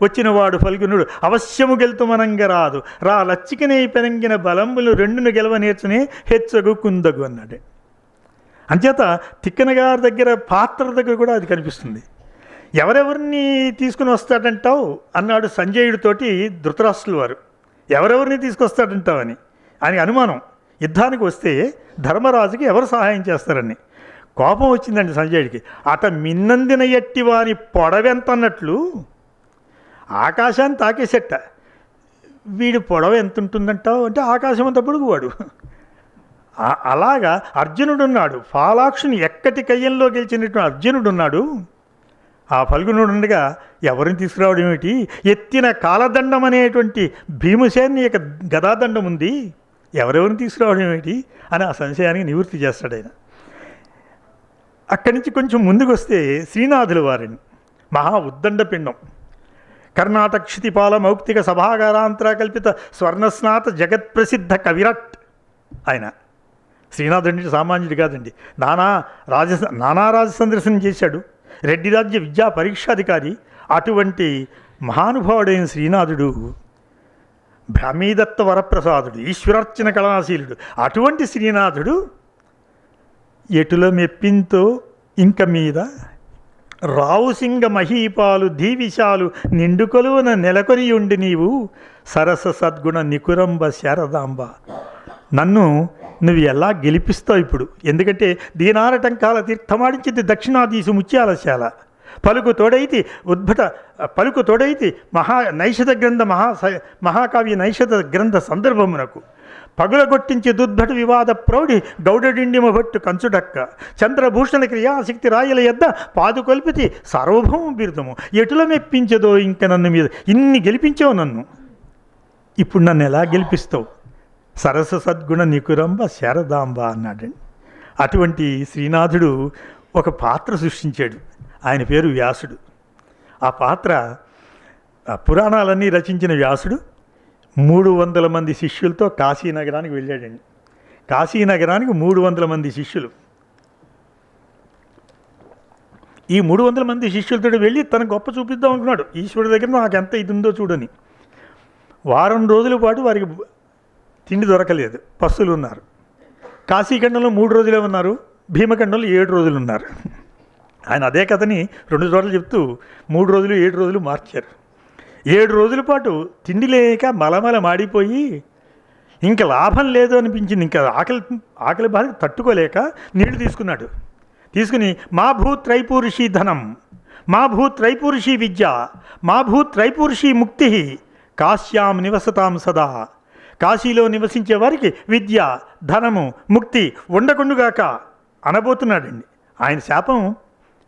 D: వచ్చినవాడు ఫల్గునుడు అవశ్యము గెలుతుమనంగరాదు రా లచ్చికనే పెనంగిన బలంబులు 2ను గెలవ నేర్చునే హెచ్చగు కుందగు అన్నాడు. అంచేత తిక్కన గారి దగ్గర పాత్ర దగ్గర కూడా అది కనిపిస్తుంది. ఎవరెవరిని తీసుకుని వస్తాడంటావు అన్నాడు సంజయుడితోటి ధృతరాష్ట్రుల వారు. ఎవరెవరిని తీసుకొస్తాడంటావని అని అనుమానం. యుద్ధానికి వస్తే ధర్మరాజుకి ఎవరు సహాయం చేస్తారని కోపం వచ్చిందండి సంజయుడికి. అట మిన్నందిన ఎట్టి వాని పొడవెంత అన్నట్లు ఆకాశాన్ని తాకేసెట్ట. వీడి పొడవ ఎంత ఉంటుందంటావు అంటే ఆకాశం అంత పొడుగువాడు. అలాగా అర్జునుడున్నాడు, ఫాలాక్షుని ఎక్కటి కయ్యంలో గెలిచినటువంటి అర్జునుడున్నాడు. ఆ ఫల్గునుడు ఉండగా ఎవరిని తీసుకురావడం ఏమిటి? ఎత్తిన కాలదండం అనేటువంటి భీమసేని యొక్క గదాదండం ఉంది, ఎవరెవరిని తీసుకురావడం ఏమిటి అని ఆ సంశయానికి నివృత్తి చేస్తాడు ఆయన. అక్కడి నుంచి కొంచెం ముందుకు వస్తే శ్రీనాథుల వారిని మహా ఉద్దండ పిండం, కర్ణాటక క్షితిపాల మౌక్తిక సభాగారాంతర కల్పిత స్వర్ణస్నాత జగత్ప్రసిద్ధ కవిరట్ ఆయన. శ్రీనాథుడి సామాన్యుడు కాదండి. నానా రాజ సందర్శనం చేశాడు, రెడ్డి రాజ్య విద్యా పరీక్షాధికారి. అటువంటి మహానుభావుడైన శ్రీనాథుడు బ్రహ్మీదత్త వరప్రసాదుడు, ఈశ్వరార్చన కళాశీలుడు. అటువంటి శ్రీనాథుడు ఎటుల మెప్పింతో ఇంక మీద రావుసింగ మహీపాలు ధీవిశాలు నిండు కొలువున నెలకొనియుండి నీవు సరస సద్గుణ నికురంబ శారదాంబ. నువ్వు ఎలా గెలిపిస్తావు ఇప్పుడు? ఎందుకంటే దీనారటంకాల తీర్థమాడించింది దక్షిణాదీసు ముత్యాలశాల. పలుకు తోడైతి నైషధ గ్రంథ మహాకావ్య నైషధ గ్రంథ సందర్భమునకు పగులగొట్టించి దుద్భట వివాద ప్రౌఢి గౌడడిండిమ భట్టు కంచుడక్క చంద్రభూషణ క్రియాశక్తి రాయల యొద్ద పాదుకొల్పితి సార్వభౌమ బిరుదము. ఎటుల మెప్పించదో ఇంక నన్ను మీద ఇన్ని గెలిపించావు నన్ను, ఇప్పుడు నన్ను ఎలా గెలిపిస్తావు? సరస సద్గుణ నికురంబ శారదాంబ అన్నాడండి. అటువంటి శ్రీనాథుడు ఒక పాత్ర సృష్టించాడు. ఆయన పేరు వ్యాసుడు. ఆ పాత్ర పురాణాలన్నీ రచించిన వ్యాసుడు 300 మంది శిష్యులతో కాశీనగరానికి వెళ్ళాడండి. కాశీనగరానికి 300 మంది శిష్యులు. ఈ 300 మంది శిష్యులతో వెళ్ళి తన గొప్ప చూపిద్దాం అనుకున్నాడు. ఈశ్వరుడి దగ్గర నాకు ఎంత ఇది ఉందో చూడని. వారం రోజుల పాటు వారికి తిండి దొరకలేదు, పస్తులు ఉన్నారు. కాశీఖండంలో 3 రోజులే ఉన్నారు, భీమఖండంలో 7 రోజులు ఉన్నారు. ఆయన అదే కథని 2 చోట్ల చెప్తూ 3 రోజులు 7 రోజులు మార్చారు. 7 రోజుల పాటు తిండి లేక మలమల మాడిపోయి ఇంకా లాభం లేదు అనిపించింది. ఇంకా ఆకలి బాధ తట్టుకోలేక నీళ్లు తీసుకున్నాడు. తీసుకుని మా భూత్రైపూరుషి ధనం, మా భూత్రైపూరుషి విద్య, మా భూత్రైపూరుషి ముక్తి, కాశ్యాం నివసతాం సదా. కాశీలో నివసించే వారికి విద్య, ధనము, ముక్తి ఉండకుండుగాక అనబోతున్నాడండి. ఆయన శాపం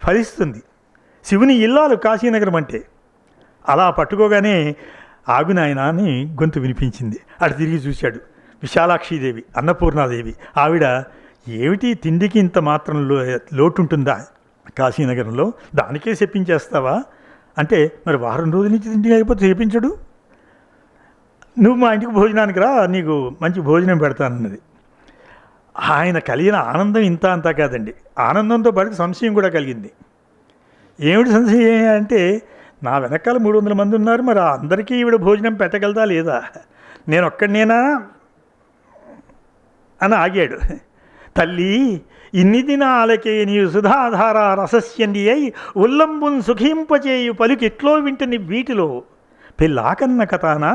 D: ఫలిస్తుంది. శివుని ఇల్లాలు కాశీనగరం అంటే. అలా పట్టుకోగానే ఆగునాయన అని గొంతు వినిపించింది. అటు తిరిగి చూశాడు. విశాలాక్షీదేవి, అన్నపూర్ణాదేవి. ఆవిడ ఏమిటి తిండికి ఇంత మాత్రం లోటుంటుందా కాశీనగరంలో, దానికే చెప్పించేస్తావా అంటే, మరి వారం రోజుల నుంచి తిండి లేకపోతే చెప్పించడు, నువ్వు మా ఇంటికి భోజనానికి రా, నీకు మంచి భోజనం పెడతానన్నది. ఆయన కలిగిన ఆనందం ఇంత అంతా కాదండి. ఆనందంతో పాటు సంశయం కూడా కలిగింది. ఏమిటి సంశయం అంటే, నా వెనకాల 300 మంది ఉన్నారు, మరి అందరికీ ఈవిడ భోజనం పెట్టగలదా లేదా, నేను ఒక్కడినేనా అని ఆగాడు. తల్లి ఇన్ని దినాలకే నీవు సుధాధార రసస్యండి అయి ఉల్లంబున్ సుఖింపచేయు పలుకిట్లో వింటని వీటిలో పిల్లాకన్న కథానా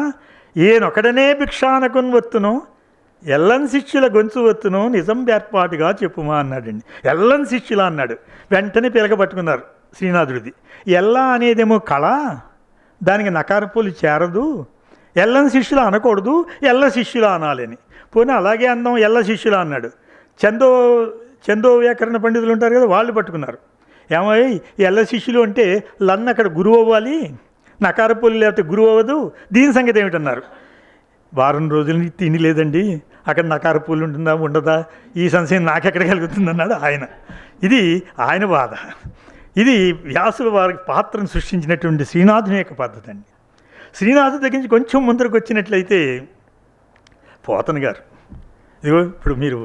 D: ఏనొకడనే భిక్షానకున్ వత్తునో ఎల్లని శిష్యుల గొంతు వత్తునో నిజం ఏర్పాటుగా చెప్పుమా అన్నాడండి. ఎల్లని శిష్యుల అన్నాడు. వెంటనే పిలకబట్టుకున్నారు శ్రీనాథుడిది. ఎల్ల అనేదేమో కళ, దానికి నకారపులు చేరదు, ఎల్లని శిష్యుల అనకూడదు, ఎల్ల శిష్యుల అనాలని. పోనీ అలాగే అందాం, ఎల్ల శిష్యుల అన్నాడు. చందో వ్యాకరణ పండితులు ఉంటారు కదా, వాళ్ళు పట్టుకున్నారు. ఏమయ్య ఎల్ల శిష్యులు అంటే లన్న అక్కడ గురువు అవ్వాలి, నకారపులు లేకపోతే గురువు అవ్వదు, దీని సంగతి ఏమిటన్నారు. వారం రోజులు తిండి లేదండి, అక్కడ నకారపులు ఉంటుందా ఉండదా, ఈ సంశయం నాకెక్కడ కలుగుతుందన్నాడు ఆయన. ఇది ఆయన బాధ. ఇది వ్యాసుల వారికి పాత్రను సృష్టించినటువంటి శ్రీనాథుని యొక్క పద్ధతి అండి. శ్రీనాథు దగ్గర నుంచి కొంచెం ముందరకు వచ్చినట్లయితే పోతన గారు, ఇదిగో ఇప్పుడు మీరు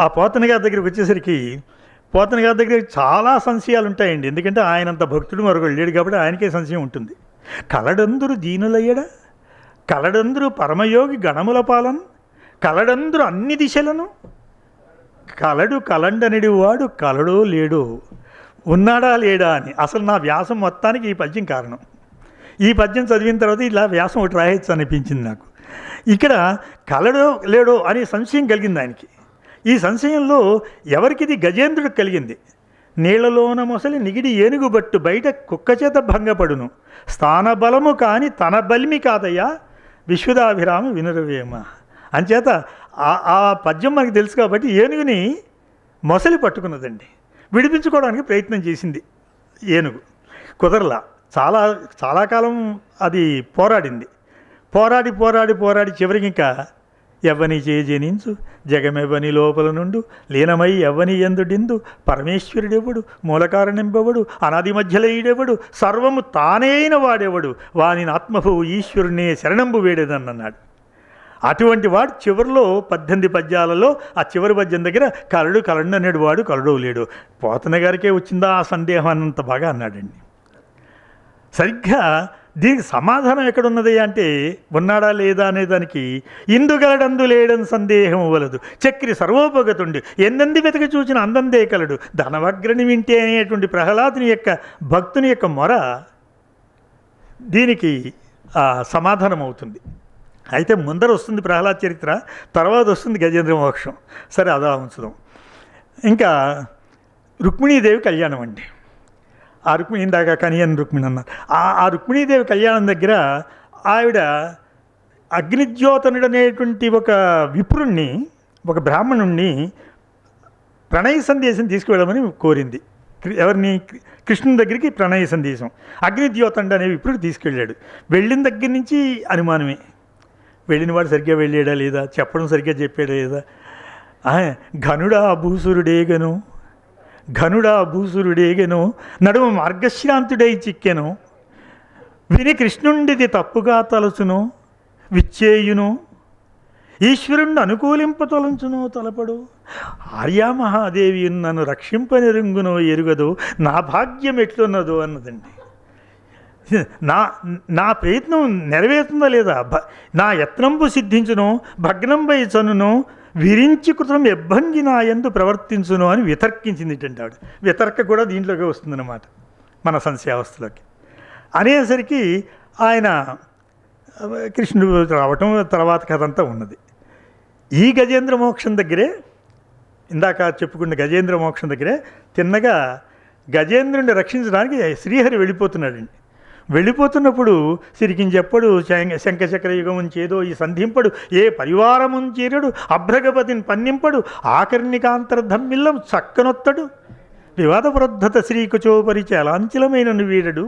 D: ఆ పోతన గారి దగ్గరికి వచ్చేసరికి పోతన గారి దగ్గర చాలా సంశయాలు ఉంటాయండి. ఎందుకంటే ఆయనంత భక్తుడు మరొకడు లేడు కాబట్టి ఆయనకే సంశయం ఉంటుంది. కలడందురు దీనులయ్యడా, కలడందురు పరమయోగి గణముల పాలన, కలడందురు అన్ని దిశలను, కలడు కలండనిడి వాడు కలడో లేడో, ఉన్నాడా లేడా అని. అసలు నా వ్యాసం మొత్తానికి ఈ పద్యం కారణం. ఈ పద్యం చదివిన తర్వాత ఇలా వ్యాసం ఒకటి రాయొచ్చు అనిపించింది నాకు. ఇక్కడ కలడో లేడో అనే సంశయం కలిగింది ఆయనకి. ఈ సంశయంలో ఎవరికిది గజేంద్రుడికి కలిగింది. నీళ్లలోన మొసలి నిగిడి ఏనుగుబట్టు బయట కుక్కచేత భంగపడును, స్థానబలము కాని తన బలిమి కాదయ్యా విశ్వదాభిరామ వినురవేమ. అంచేత ఆ పద్యం మనకు తెలుసు కాబట్టి ఏనుగుని మొసలి పట్టుకున్నదండి. విడిపించుకోవడానికి ప్రయత్నం చేసింది ఏనుగు, కుదరలా. చాలా కాలం అది పోరాడింది. పోరాడి చివరికి ఇంకా ఎవ్వని చేజనించు జగమెవ్వని లోపల నుండు లీనమై ఎవ్వని ఎందుడిందు పరమేశ్వరుడెవడు మూలకారణెంబెవడు అనాది మధ్యలయుడెవడు సర్వము తానే అయిన వాడెవడు వాని ఆత్మభువు ఈశ్వరునే శరణంబు వేడేదన్నాడు. అటువంటి వాడు చివరిలో 18 పద్యాలలో ఆ చివరి పద్యం దగ్గర కలడు కలండనేడు వాడు కలడో లేడు. పోతన గారికే వచ్చిందా ఆ సందేహం అన్నంత బాగా అన్నాడండి. సరిగ్గా దీనికి సమాధానం ఎక్కడున్నది అంటే, ఉన్నాడా లేదా అనేదానికి ఇందుగలడందు లేడని సందేహం వలదు చక్రి సర్వోపగతుండి ఎందంది వెతక చూచిన అందందే కలడు ధనవగ్రని వింటే అనేటువంటి ప్రహ్లాదుని యొక్క భక్తుని యొక్క మొర దీనికి సమాధానం అవుతుంది. అయితే ముందర వస్తుంది ప్రహ్లాద చరిత్ర, తర్వాత వస్తుంది గజేంద్ర మోక్షం. సరే అదా ఉంచుదాం. ఇంకా రుక్మిణీదేవి కళ్యాణం అండి. ఆ రుక్మిణి ఇందాక కనియన్ రుక్మిణి అన్నారు. ఆ రుక్మిణీదేవి కళ్యాణం దగ్గర ఆవిడ అగ్నిద్యోతనుడు అనేటువంటి ఒక విప్రుణ్ణి, ఒక బ్రాహ్మణుణ్ణి ప్రణయ సందేశం తీసుకువెళ్ళమని కోరింది. ఎవరిని? కృష్ణుని దగ్గరికి ప్రణయ సందేశం అగ్నిద్యోతండు అనే విప్రుడు తీసుకెళ్ళాడు. వెళ్ళిన దగ్గర నుంచి అనుమానమే, వెళ్ళినవాడు సరిగ్గా వెళ్ళాడా లేదా, చెప్పడం సరిగ్గా చెప్పాడా లేదా. ఘనుడా భూసురుడేగెను నడుమ మార్గశ్రాంతుడై చిక్కెను విని కృష్ణుండిది తప్పుగా తలచును విచ్చేయును ఈశ్వరుణ్ణి అనుకూలింపతొలంచునో తలపడు, ఆర్యామహాదేవి నన్ను రక్షింపనిరుంగునో ఎరుగదో, నా భాగ్యం ఎట్లున్నదో అన్నదండి. నా ప్రయత్నం నెరవేరుతుందా లేదా, నా యత్నంబు సిద్ధించునో భగ్నంబై చనునో, విరించి కృతం ఎబ్బంగి నా యందు ప్రవర్తించును అని వితర్కించింది ఆవిడ. వితర్క కూడా దీంట్లోకి వస్తుందన్నమాట, మన సంశయావస్థలోకి. అనేసరికి ఆయన కృష్ణుడు రావటం తర్వాత కథ అంతా ఉన్నది. ఈ గజేంద్ర మోక్షం దగ్గరే, ఇందాక చెప్పుకున్న గజేంద్ర మోక్షం దగ్గరే తిన్నగా గజేంద్రుడిని రక్షించడానికి శ్రీహరి వెళ్ళిపోతున్నాడండి. వెళ్ళిపోతున్నప్పుడు సిరికించెప్పడు శంఖచక్ర యుగమున్ చేదో ఈ సంధింపడు, ఏ పరివారమున్ చేరడు అభ్రగపతిని పన్నింపడు, ఆకర్ణికాంతర్ధమ్మిల్లం చక్కనొత్తడు, వివాద వృద్ధత శ్రీకుచోపరిచి అలాంచలమైన వీడడు,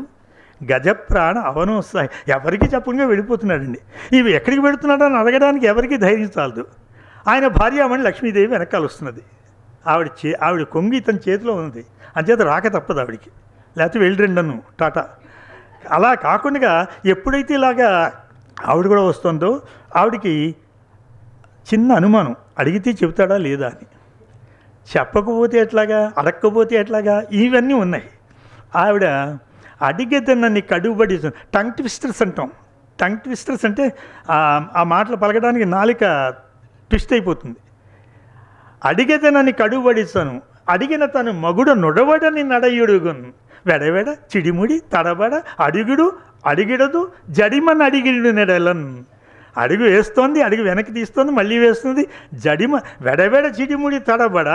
D: గజప్రాణ అవనోత్సాహి. ఎవరికి చెప్పకుండా వెళ్ళిపోతున్నాడండి. ఇవి ఎక్కడికి పెడుతున్నాడని అడగడానికి ఎవరికి ధైర్యం చాలదు. ఆయన భార్యామణి లక్ష్మీదేవి వెనకాల వస్తున్నది. ఆవిడ కొంగి తన చేతిలో ఉన్నది, అంచేత రాక తప్పదు ఆవిడికి, లేకపోతే వెళ్ళిరండను టాటా. అలా కాకుండా ఎప్పుడైతే ఇలాగా ఆవిడ కూడా వస్తుందో ఆవిడికి చిన్న అనుమానం, అడిగితే చెబుతాడా లేదా అని. చెప్పకపోతే ఎట్లాగా, అడగకపోతే ఎట్లాగా, ఇవన్నీ ఉన్నాయి. ఆవిడ అడిగేది నన్ను కడుగుబడి, టంగ్ ట్విస్టర్స్ అంటాం. టంగ్ ట్విస్టర్స్ అంటే ఆ మాటలు పలకడానికి నాలిక ట్విస్ట్ అయిపోతుంది. అడిగేది నన్ను కడుగుబడిస్తాను, అడిగిన తను మగుడు నుడవడని నడయుడుగును, వెడవెడ చిడిముడి తడబడ అడుగుడు అడిగిడదు జడిమని అడిగిడు నెడలన్. అడుగు వేస్తోంది, అడుగు వెనక్కి తీస్తోంది, మళ్ళీ వేస్తుంది. జడిమ వెడవెడ చిడిముడి తడబడ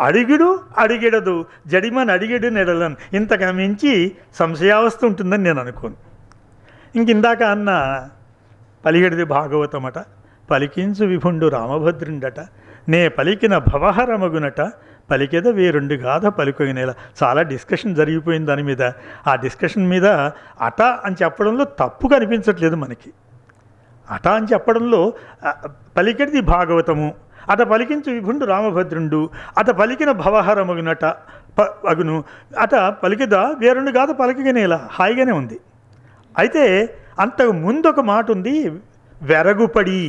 D: అడుగుడు అడిగిడదు జడిమని అడిగిడు నెడలన్. ఇంతగా మించి సంశయావస్థ ఉంటుందని నేను అనుకోను. ఇందాక అన్న పలిగడిది భాగవతమట, పలికించు విభుండు రామభద్రుండట, నే పలికిన భవహరమగునట, పలికేద వేరుండు గాథ పలుకొగినేలా. చాలా డిస్కషన్ జరిగిపోయింది దాని మీద. ఆ డిస్కషన్ మీద అట అని చెప్పడంలో తప్పుగా అనిపించట్లేదు మనకి. అట అని చెప్పడంలో పలికెడిది భాగవతము, అట పలికించు విభుండు రామభద్రుండు, అట పలికిన భవహరమగునట అగును, అట పలికిదా వేరుండు గాథ పలికగనేలా. హాయిగానే ఉంది. అయితే అంతకు ముందు ఒక మాట ఉంది, వెరగుపడి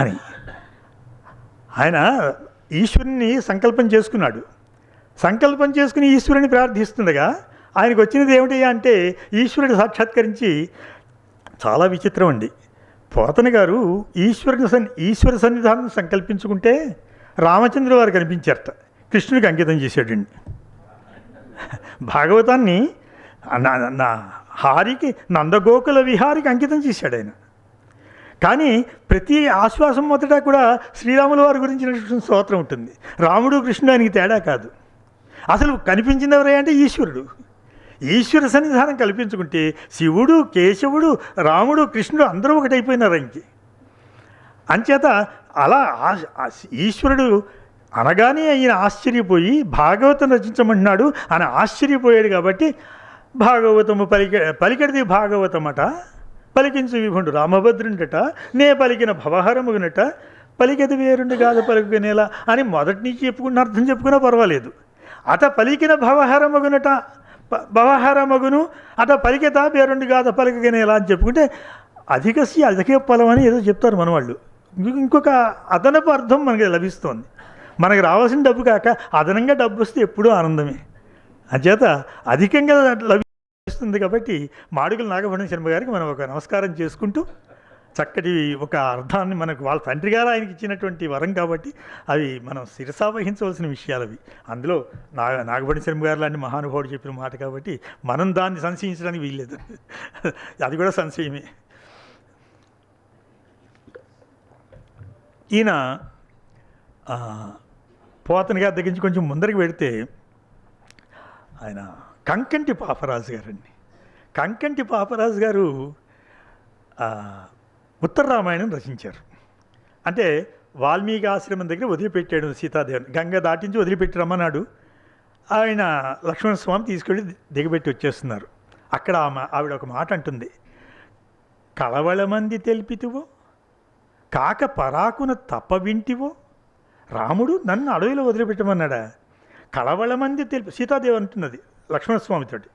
D: అని. ఆయన ఈశ్వరుని సంకల్పం చేసుకున్నాడు. సంకల్పం చేసుకుని ఈశ్వరుని ప్రార్థిస్తుండగా ఆయనకు వచ్చినది ఏమిటి అంటే ఈశ్వరుడు సాక్షాత్కరించి, చాలా విచిత్రం అండి. పోతన గారు ఈశ్వర సన్నిధానం సంకల్పించుకుంటే రామచంద్రుల వారు కనిపించారట, కృష్ణుడికి అంకితం చేశాడండి. భాగవతాన్ని నా హారికి నందగోకుల విహారికి అంకితం చేశాడు ఆయన. కానీ ప్రతి ఆశ్వాసం మొదట కూడా శ్రీరాముల వారి గురించిన స్తోత్రం ఉంటుంది. రాముడు కృష్ణుడు ఆయనకి తేడా కాదు. అసలు కనిపించింది ఎవరయ్యా అంటే ఈశ్వరుడు. ఈశ్వర సన్నిధానం కల్పించుకుంటే శివుడు, కేశవుడు, రాముడు, కృష్ణుడు అందరూ ఒకటైపోయినారు ఆయనకి. అంచేత అలా ఈశ్వరుడు అనగానే ఆయన ఆశ్చర్యపోయి భాగవతం రచించమంటున్నాడు అని ఆశ్చర్యపోయాడు. కాబట్టి భాగవతము పలికెడిది భాగవతమట, పలికించు విభుండు రామభద్రుండట, నే పలికిన భవహరముగునట, పలికెది వేరుండు గాథ పలుకునేలా అని మొదటి నుంచి చెప్పుకున్న అర్థం చెప్పుకున్నా పర్వాలేదు. అట పలికిన భవహరమగునట, భవహరమగును, అట పలికెత వేరుండు గాథ పలుకునేలా అని చెప్పుకుంటే అధిక ఫలం అని ఏదో చెప్తారు మన వాళ్ళు. ఇంకొక అదనపు అర్థం మనకి లభిస్తోంది. మనకు రావాల్సిన డబ్బు కాక అదనంగా డబ్బు వస్తే ఎప్పుడూ ఆనందమే. అంచేత అధికంగా లభిస్తుంది. కాబట్టి మాడుగుల నాగభూషణ శర్మ గారికి మనం ఒక నమస్కారం చేసుకుంటూ, చక్కటి ఒక అర్థాన్ని మనకు వాళ్ళ తండ్రి గారు ఆయనకి ఇచ్చినటువంటి వరం కాబట్టి అవి మనం శిరసావహించవలసిన విషయాలు అవి. అందులో నాగభూషణ శర్మ గారు లాంటి మహానుభావుడు చెప్పిన మాట కాబట్టి మనం దాన్ని సంశయించడానికి వీల్లేదు. అది కూడా సంశయమే. ఈయన పోతన గారి దగ్గర నుంచి కొంచెం ముందరికి వెళితే ఆయన కంకంటి పాపరాజు గారండి. కంకంటి పాపరాజు గారు ఉత్తర రామాయణం రచించారు. అంటే వాల్మీకి ఆశ్రమం దగ్గర వదిలిపెట్టాడు సీతాదేవిని. గంగ దాటించి వదిలిపెట్టి రమ్మన్నాడు. ఆయన లక్ష్మణస్వామి తీసుకెళ్ళి దిగబెట్టి వచ్చేస్తున్నారు. అక్కడ ఆవిడ ఒక మాట అంటుంది, కళవళమంది తెలిపితివో కాక పరాకున తప్ప వింటివో, రాముడు నన్ను అడవిలో వదిలిపెట్టమన్నాడా? కళవళమంది సీతాదేవి అంటున్నది లక్ష్మణస్వామితోటి,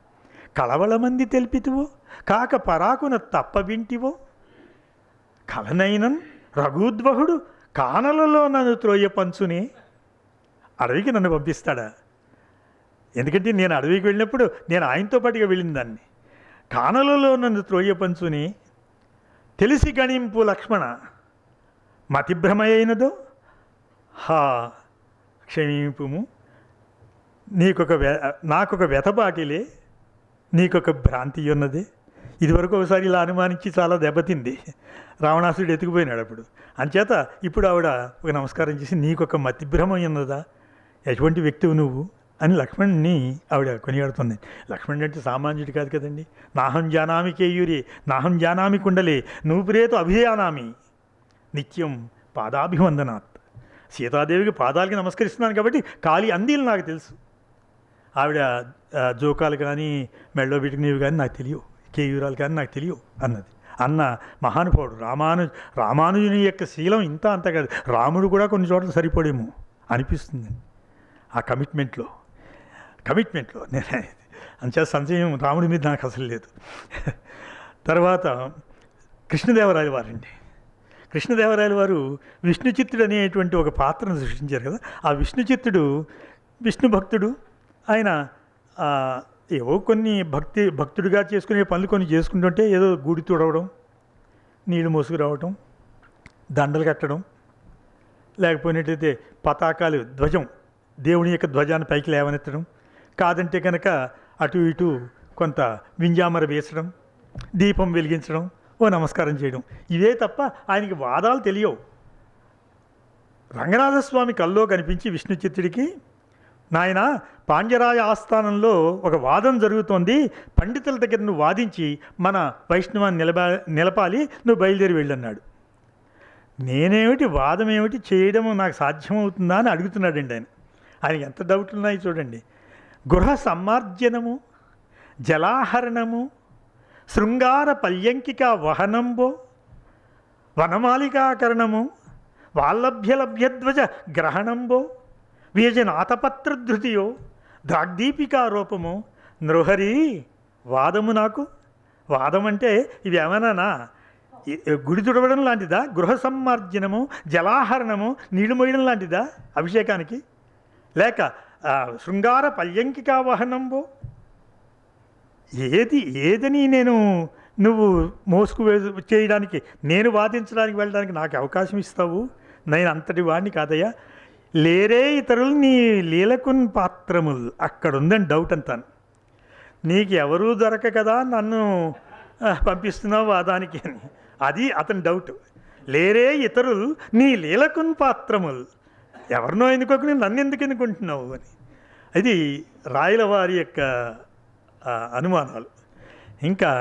D: కళవళమంది తెలిపితివో కాక పరాకున తప్ప వింటివో, కలనైనన్ రఘుద్వహుడు కానలలో నన్ను త్రోయ పంచుని. అడవికి నన్ను పంపిస్తాడా? ఎందుకంటే నేను అడవికి వెళ్ళినప్పుడు నేను ఆయనతో పాటుగా వెళ్ళిన దాన్ని. కానలలో నన్ను త్రోయ పంచుని తెలిసి గణింపు లక్ష్మణ మతిభ్రమయైనదో హా క్షమింపుము. నాకొక వెతబాటిలే, నీకొక భ్రాంతి ఉన్నది. ఇదివరకు ఒకసారి ఇలా అనుమానించి చాలా దెబ్బతింది. రావణాసుడు ఎత్తుకుపోయినాడు అప్పుడు. అంచేత ఇప్పుడు ఆవిడ ఒక నమస్కారం చేసి నీకొక మతిభ్రమం ఉన్నదా, ఎటువంటి వ్యక్తివి నువ్వు అని లక్ష్మణ్ని ఆవిడ కొనియాడుతుంది. లక్ష్మణుడు అంటే సామాన్యుడు కాదు కదండి. నాహం జానామి కేయూరి నాహం జానామి కుండలే నువ్వు ప్రేతో అభియానామి నిత్యం పాదాభివందనాత్. సీతాదేవికి పాదాలకి నమస్కరిస్తున్నాను కాబట్టి కాలి అందిలు నాకు తెలుసు. ఆవిడ జోకాలు కానీ మెళ్ళో పెట్టుకునేవి కానీ నాకు తెలియవు, కేయూరాలు కానీ నాకు తెలియవు అన్న మహానుభావుడు రామానుజుని యొక్క శీలం ఇంత అంత కాదు. రాముడు కూడా కొన్ని చోట్ల సరిపడేమో అనిపిస్తుంది ఆ కమిట్మెంట్లో నేను అంచేత సంశయం రాముడి మీద నాకు అసలు లేదు. తర్వాత కృష్ణదేవరాయల వారండి. కృష్ణదేవరాయల వారు విష్ణుచిత్తుడు అనేటువంటి ఒక పాత్రను సృష్టించారు కదా. ఆ విష్ణుచిత్తుడు విష్ణు భక్తుడు. ఆయన ఏవో కొన్ని భక్తుడిగా చేసుకునే పనులు కొన్ని చేసుకుంటుంటే ఏదో గుడి తుడవడం, నీళ్లు మోసుకురావడం, దండలు కట్టడం, లేకపోయినట్టయితే పతాకాలు ధ్వజం దేవుని యొక్క ధ్వజాన్ని పైకి లేవనెత్తడం, కాదంటే కనుక అటు ఇటు కొంత వింజామర వేసడం, దీపం వెలిగించడం, ఓ నమస్కారం చేయడం, ఇవే తప్ప ఆయనకి వాదాలు తెలియవు. రంగనాథస్వామి కల్లో కనిపించి విష్ణుచిత్తుడికి, నాయన పాండ్యరాయ ఆస్థానంలో ఒక వాదం జరుగుతోంది, పండితుల దగ్గర నువ్వు వాదించి మన వైష్ణవాన్ని నిలపాలి, నువ్వు బయలుదేరి వెళ్ళన్నాడు. నేనేమిటి వాదం ఏమిటి చేయడము నాకు సాధ్యమవుతుందా అని అడుగుతున్నాడండి ఆయన. ఆయనకి ఎంత డౌట్లు ఉన్నాయి చూడండి. గృహ సమ్మార్జనము, జలాహరణము, శృంగార పల్యంకిక వహనంబో, వనమాలికాకరణము, వాల్లభ్యలభ్యధ్వజ గ్రహణంబో, వ్యజనాథపత్రధృతియో, ద్రాగ్దీపికారూపము, నృహరి వాదము నాకు. వాదం అంటే ఇవి ఏమన్నా గుడి తుడవడం లాంటిదా? గృహ సమ్మార్జనము, జలాహరణము, నీళ్లు మోయడం లాంటిదా అభిషేకానికి? లేక శృంగార పల్యంకికా వహనంబో, ఏదని నువ్వు మోసుకు చేయడానికి, నేను వాదించడానికి వెళ్ళడానికి నాకు అవకాశం ఇస్తావు? నేను అంతటి వాడిని కాదయ్యా. లేరే ఇతరులు నీ లీలకున్ పాత్రములు. అక్కడ ఉందని డౌట్ అంతాను. నీకు ఎవరూ దొరక కదా నన్ను పంపిస్తున్నావు వాదానికి అని, అది అతని డౌట్. లేరే ఇతరులు నీ లీలకున్ పాత్రములు, ఎవరినో ఎన్నుకోకుని నన్ను ఎందుకు ఎన్నుకుంటున్నావు అని. అది రాయల వారి యొక్క అనుమానాలు. ఇంకా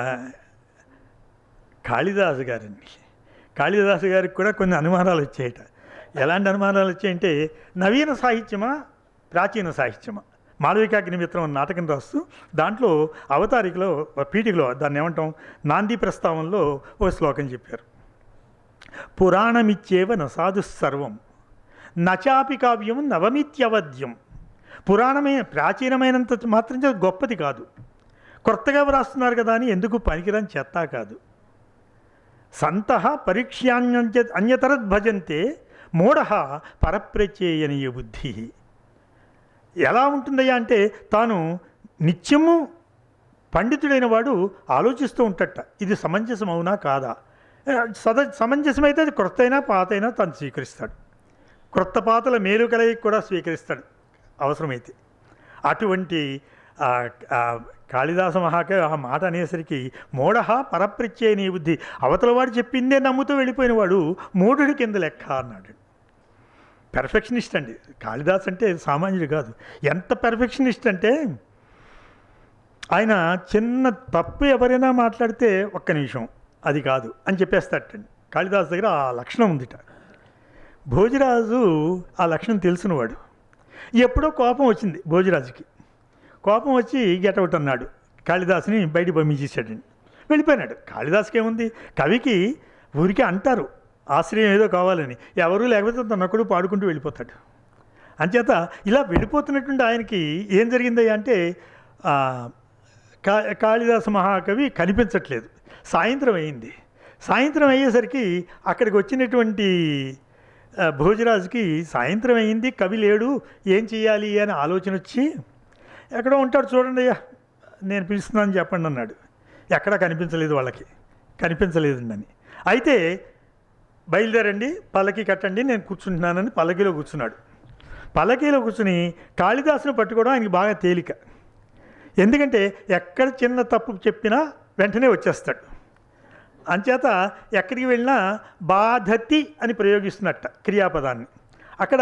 D: కాళిదాసు గారండి. కాళిదాసు గారికి కూడా కొన్ని అనుమానాలు వచ్చాయట. ఎలాంటి అనుమానాలు వచ్చాయంటే, నవీన సాహిత్యమా ప్రాచీన సాహిత్యమా? మాళవికాగ్నిమిత్రం నాటకం రాస్తూ దాంట్లో అవతారికలో పీఠికలో దాన్ని ఏమంటాం, నాంది ప్రస్తావనలో ఒక శ్లోకం చెప్పారు. పురాణమిచ్చేవ నసాధు సర్వం నచాపి కావ్యం నవమిత్యవద్యం. పురాణమైన ప్రాచీనమైనంత మాత్రం గొప్పది కాదు, కొత్తగా వ్రాస్తున్నారు కదా అని ఎందుకు పనికిరాని చెత్తా కాదు. సంతః పరీక్ష్యాన్య అన్యతరద్భజంతే మూఢ పరప్రచేయనీయ బుద్ధి. ఎలా ఉంటుందయ్యా అంటే, తాను నిత్యము పండితుడైన వాడు ఆలోచిస్తూ ఉంటాడట, ఇది సమంజసం అవునా కాదా. సమంజసమైతే అది క్రొత్త అయినా పాత అయినా తాను స్వీకరిస్తాడు. క్రొత్త పాతల మేలు కలయికి కూడా స్వీకరిస్తాడు అవసరమైతే. అటువంటి కాళిదాస మహాకవి ఆ మాట అనేసరికి మూఢ పరప్రత్యయనీయ బుద్ధి, అవతల వాడు చెప్పిందే నమ్ముతూ వెళ్ళిపోయిన వాడు మూఢుడి కింద లెక్క అన్నాడు. పెర్ఫెక్షనిస్ట్ అండి కాళిదాస్ అంటే, సామాన్యుడు కాదు. ఎంత పెర్ఫెక్షనిస్ట్ అంటే, ఆయన చిన్న తప్పు ఎవరైనా మాట్లాడితే ఒక్క నిమిషం అది కాదు అని చెప్పేస్తాటండి. కాళిదాస్ దగ్గర ఆ లక్షణం ఉందిట. భోజరాజు ఆ లక్షణం తెలిసినవాడు. ఎప్పుడో కోపం వచ్చింది భోజరాజుకి. కోపం వచ్చి గెటౌట్ అన్నాడు, కాళిదాసుని బయట పంపించేసాడండి, వెళ్ళిపోయినాడు. కాళిదాసుకి ఏముంది, కవికి ఊరికే అంటారు ఆశ్రయం ఏదో కావాలని, ఎవరూ లేకపోతే తనొక్కడు పాడుకుంటూ వెళ్ళిపోతాడు. అంచేత ఇలా వెళ్ళిపోతున్నటువంటి ఆయనకి ఏం జరిగిందయ్యా అంటే, కాళిదాస మహాకవి కనిపించట్లేదు. సాయంత్రం అయింది. సాయంత్రం అయ్యేసరికి అక్కడికి వచ్చినటువంటి భోజరాజుకి సాయంత్రం అయింది, కవి లేడు, ఏం చేయాలి అని ఆలోచన వచ్చి, ఎక్కడో ఉంటాడు చూడండి అయ్యా, నేను పిలుస్తున్నాను చెప్పండి అన్నాడు. ఎక్కడా కనిపించలేదు, వాళ్ళకి కనిపించలేదండి అని. అయితే బయలుదేరండి, పల్లకి కట్టండి, నేను కూర్చుంటున్నానని పల్లకీలో కూర్చున్నాడు. పల్లకీలో కూర్చుని కాళిదాసును పట్టుకోవడం ఆయనకి బాగా తేలిక. ఎందుకంటే ఎక్కడ చిన్న తప్పు చెప్పినా వెంటనే వచ్చేస్తాడు. అంచేత ఎక్కడికి వెళ్ళినా బాధతి అని ప్రయోగిస్తున్నట్ట క్రియాపదాన్ని. అక్కడ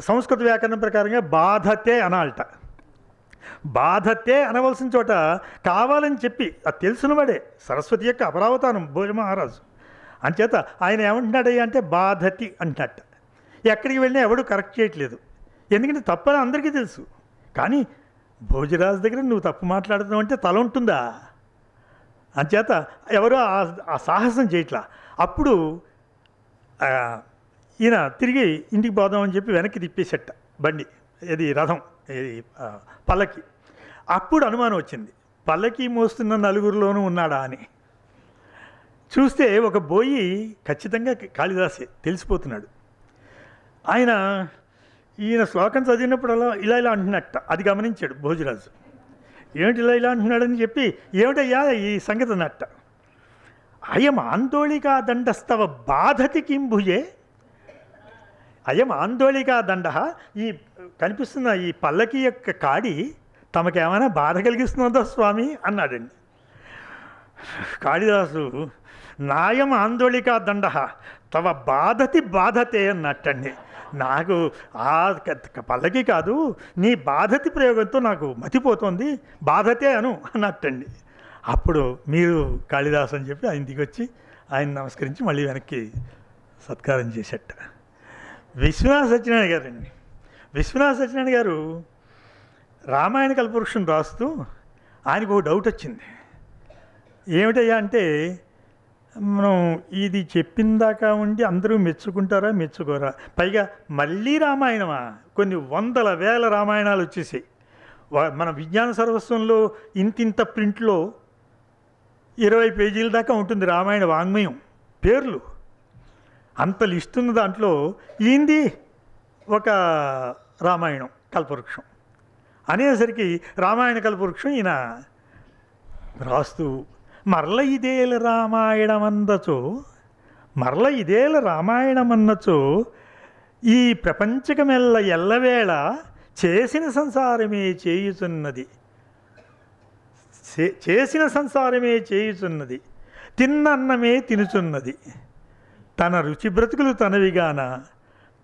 D: సంస్కృత వ్యాకరణం ప్రకారంగా బాధతే అనాలట. బాధతే అనవలసిన చోట కావాలని చెప్పి, అది తెలుసునవాడే, సరస్వతి యొక్క అపరావతానం భోజ మహారాజు. అంచేత ఆయన ఏమంటున్నాడయ్యా అంటే బాధతి అంటున్నట్ట. ఎక్కడికి వెళ్ళినా ఎవడు కరెక్ట్ చేయట్లేదు, ఎందుకంటే తప్పని అందరికీ తెలుసు. కానీ భోజరాజు దగ్గర నువ్వు తప్పు మాట్లాడుతున్నావు అంటే తల ఉంటుందా? అంచేత ఎవరో ఆ సాహసం చేయట్లా. అప్పుడు ఈయన తిరిగి ఇంటికి పోదామని చెప్పి వెనక్కి తిప్పేసట బండి, ఇది రథం, ఇది పల్లకి. అప్పుడు అనుమానం వచ్చింది, పల్లకి మోస్తున్న నలుగురిలోనూ ఉన్నాడా అని. చూస్తే ఒక బోయి ఖచ్చితంగా కాళిదాసే తెలిసిపోతున్నాడు. ఈయన శ్లోకం చదివినప్పుడల్లా ఇలా ఇలా అంటున్నట్ట. అది గమనించాడు భోజరాజు. ఏమిటి ఇలా అంటున్నాడని చెప్పి, ఏమిటయ్యా ఈ సంగతి అన్నట్ట. అయం ఆందోళికా దండస్తవ బాధతి కిం భుజే. అయం ఆందోళికా దండ, ఈ కనిపిస్తున్న ఈ పల్లకి యొక్క కాడి తమకేమైనా బాధ కలిగిస్తుందో స్వామి అన్నాడండి. కాళిదాసు నాయం ఆందోళికా దండ తవ బాధతి బాధతే అన్నట్టండి. నాకు ఆ పల్లకి కాదు, నీ బాధతి ప్రయోగంతో నాకు మతిపోతుంది, బాధతే అను అన్నట్టండి. అప్పుడు మీరు కాళిదాసు అని చెప్పి ఆయన దిగొచ్చి ఆయన నమస్కరించి మళ్ళీ వెనక్కి సత్కారం చేసేట. విశ్వనాథ సత్యనారాయణ గారు అండి. విశ్వనాథ సత్యనారాయణ గారు రామాయణ కల్పవృక్షం రాస్తూ ఆయనకు ఒక డౌట్ వచ్చింది. ఏమిటయ్యా అంటే, మనం ఇది చెప్పిందాకా ఉండి అందరూ మెచ్చుకుంటారా మెచ్చుకోరా, పైగా మళ్ళీ రామాయణమా, కొన్ని వందల వేల రామాయణాలు వచ్చేసాయి. మన విజ్ఞాన సర్వస్వంలో ఇంతింత ప్రింట్లో 20 పేజీల దాకా ఉంటుంది రామాయణ వాంగ్మయం, పేర్లు అంత లిస్ట్ ఉన్న దాంట్లో ఈంది ఒక రామాయణం కల్పవృక్షం అనేసరికి రామాయణ కల్పవృక్షం ఈయన రాస్తూ మరల ఇదేల రామాయణమన్నచో, మరల ఇదేల రామాయణమన్నచో ఈ ప్రపంచకమెల్ల ఎల్లవేళ చేసిన సంసారమే చేయుచున్నది, చేసిన సంసారమే చేయుచున్నది, తిన్నన్నమే తినుచున్నది, తన రుచి బ్రతుకులు తనవిగాన,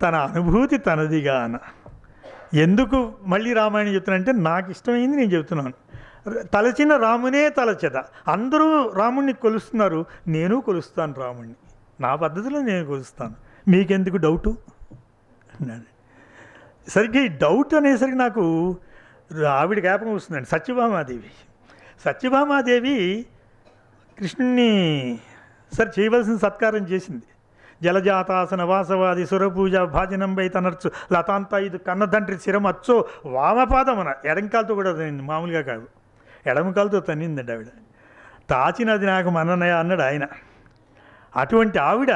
D: తన అనుభూతి తనదిగాన. ఎందుకు మళ్ళీ రామాయణం చెప్తున్నానంటే నాకు ఇష్టమైంది నేను చెబుతున్నాను. తలచిన రామునే తలచెద, అందరూ రాముణ్ణి కొలుస్తున్నారు, నేను కొలుస్తాను రాముణ్ణి, నా పద్ధతిలో నేను కొలుస్తాను, మీకెందుకు డౌటు అన్నాడు. సరిగ్గా ఈ డౌట్ అనేసరికి నాకు ఆవిడ జ్ఞాపకం వస్తుందండి. సత్యభామాదేవి. సత్యభామాదేవి కృష్ణుణ్ణి చేయవలసిన సత్కారం చేసింది. జలజాతాసన వాసవాది సురపూజ భాజనంబై తనర్చు లతాంత ఇది కన్నదండ్రి శిరం అచ్చో వామపాదమున, ఎడంకాలతో కూడా మామూలుగా కాదు, ఎడమకాలతో తన్నిందండి ఆవిడ. తాచినది నాకు మననయ అన్నాడు ఆయన. అటువంటి ఆవిడ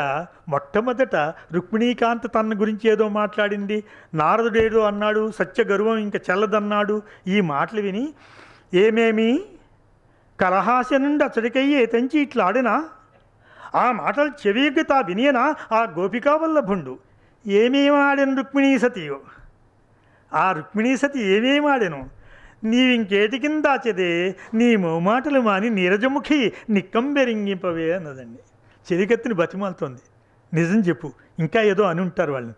D: మొట్టమొదట రుక్మిణీకాంత తన గురించి ఏదో మాట్లాడింది, నారదుడేదో అన్నాడు, సత్య గర్వం ఇంకా చెల్లదన్నాడు. ఈ మాటలు విని ఏమేమి కలహాస్య నుండి అచ్చడికయ్యి ఏతంచి ఇట్లాడినా, ఆ మాటలు చెవియగ్గి తా వినియనా ఆ గోపికా వల్లభుండు ఏమేమి ఆడెను రుక్మిణీ సతియో, ఆ రుక్మిణీ సతి ఏమేమి ఆడెను, నీవింకేటి కింద దాచెదే నీ మాటలు మాని నీరజముఖి నిక్కంబెరింగింపవే అన్నదండి. చెలికత్తిని బతిమాలుతోంది, నిజం చెప్పు, ఇంకా ఏదో అని ఉంటారు వాళ్ళని.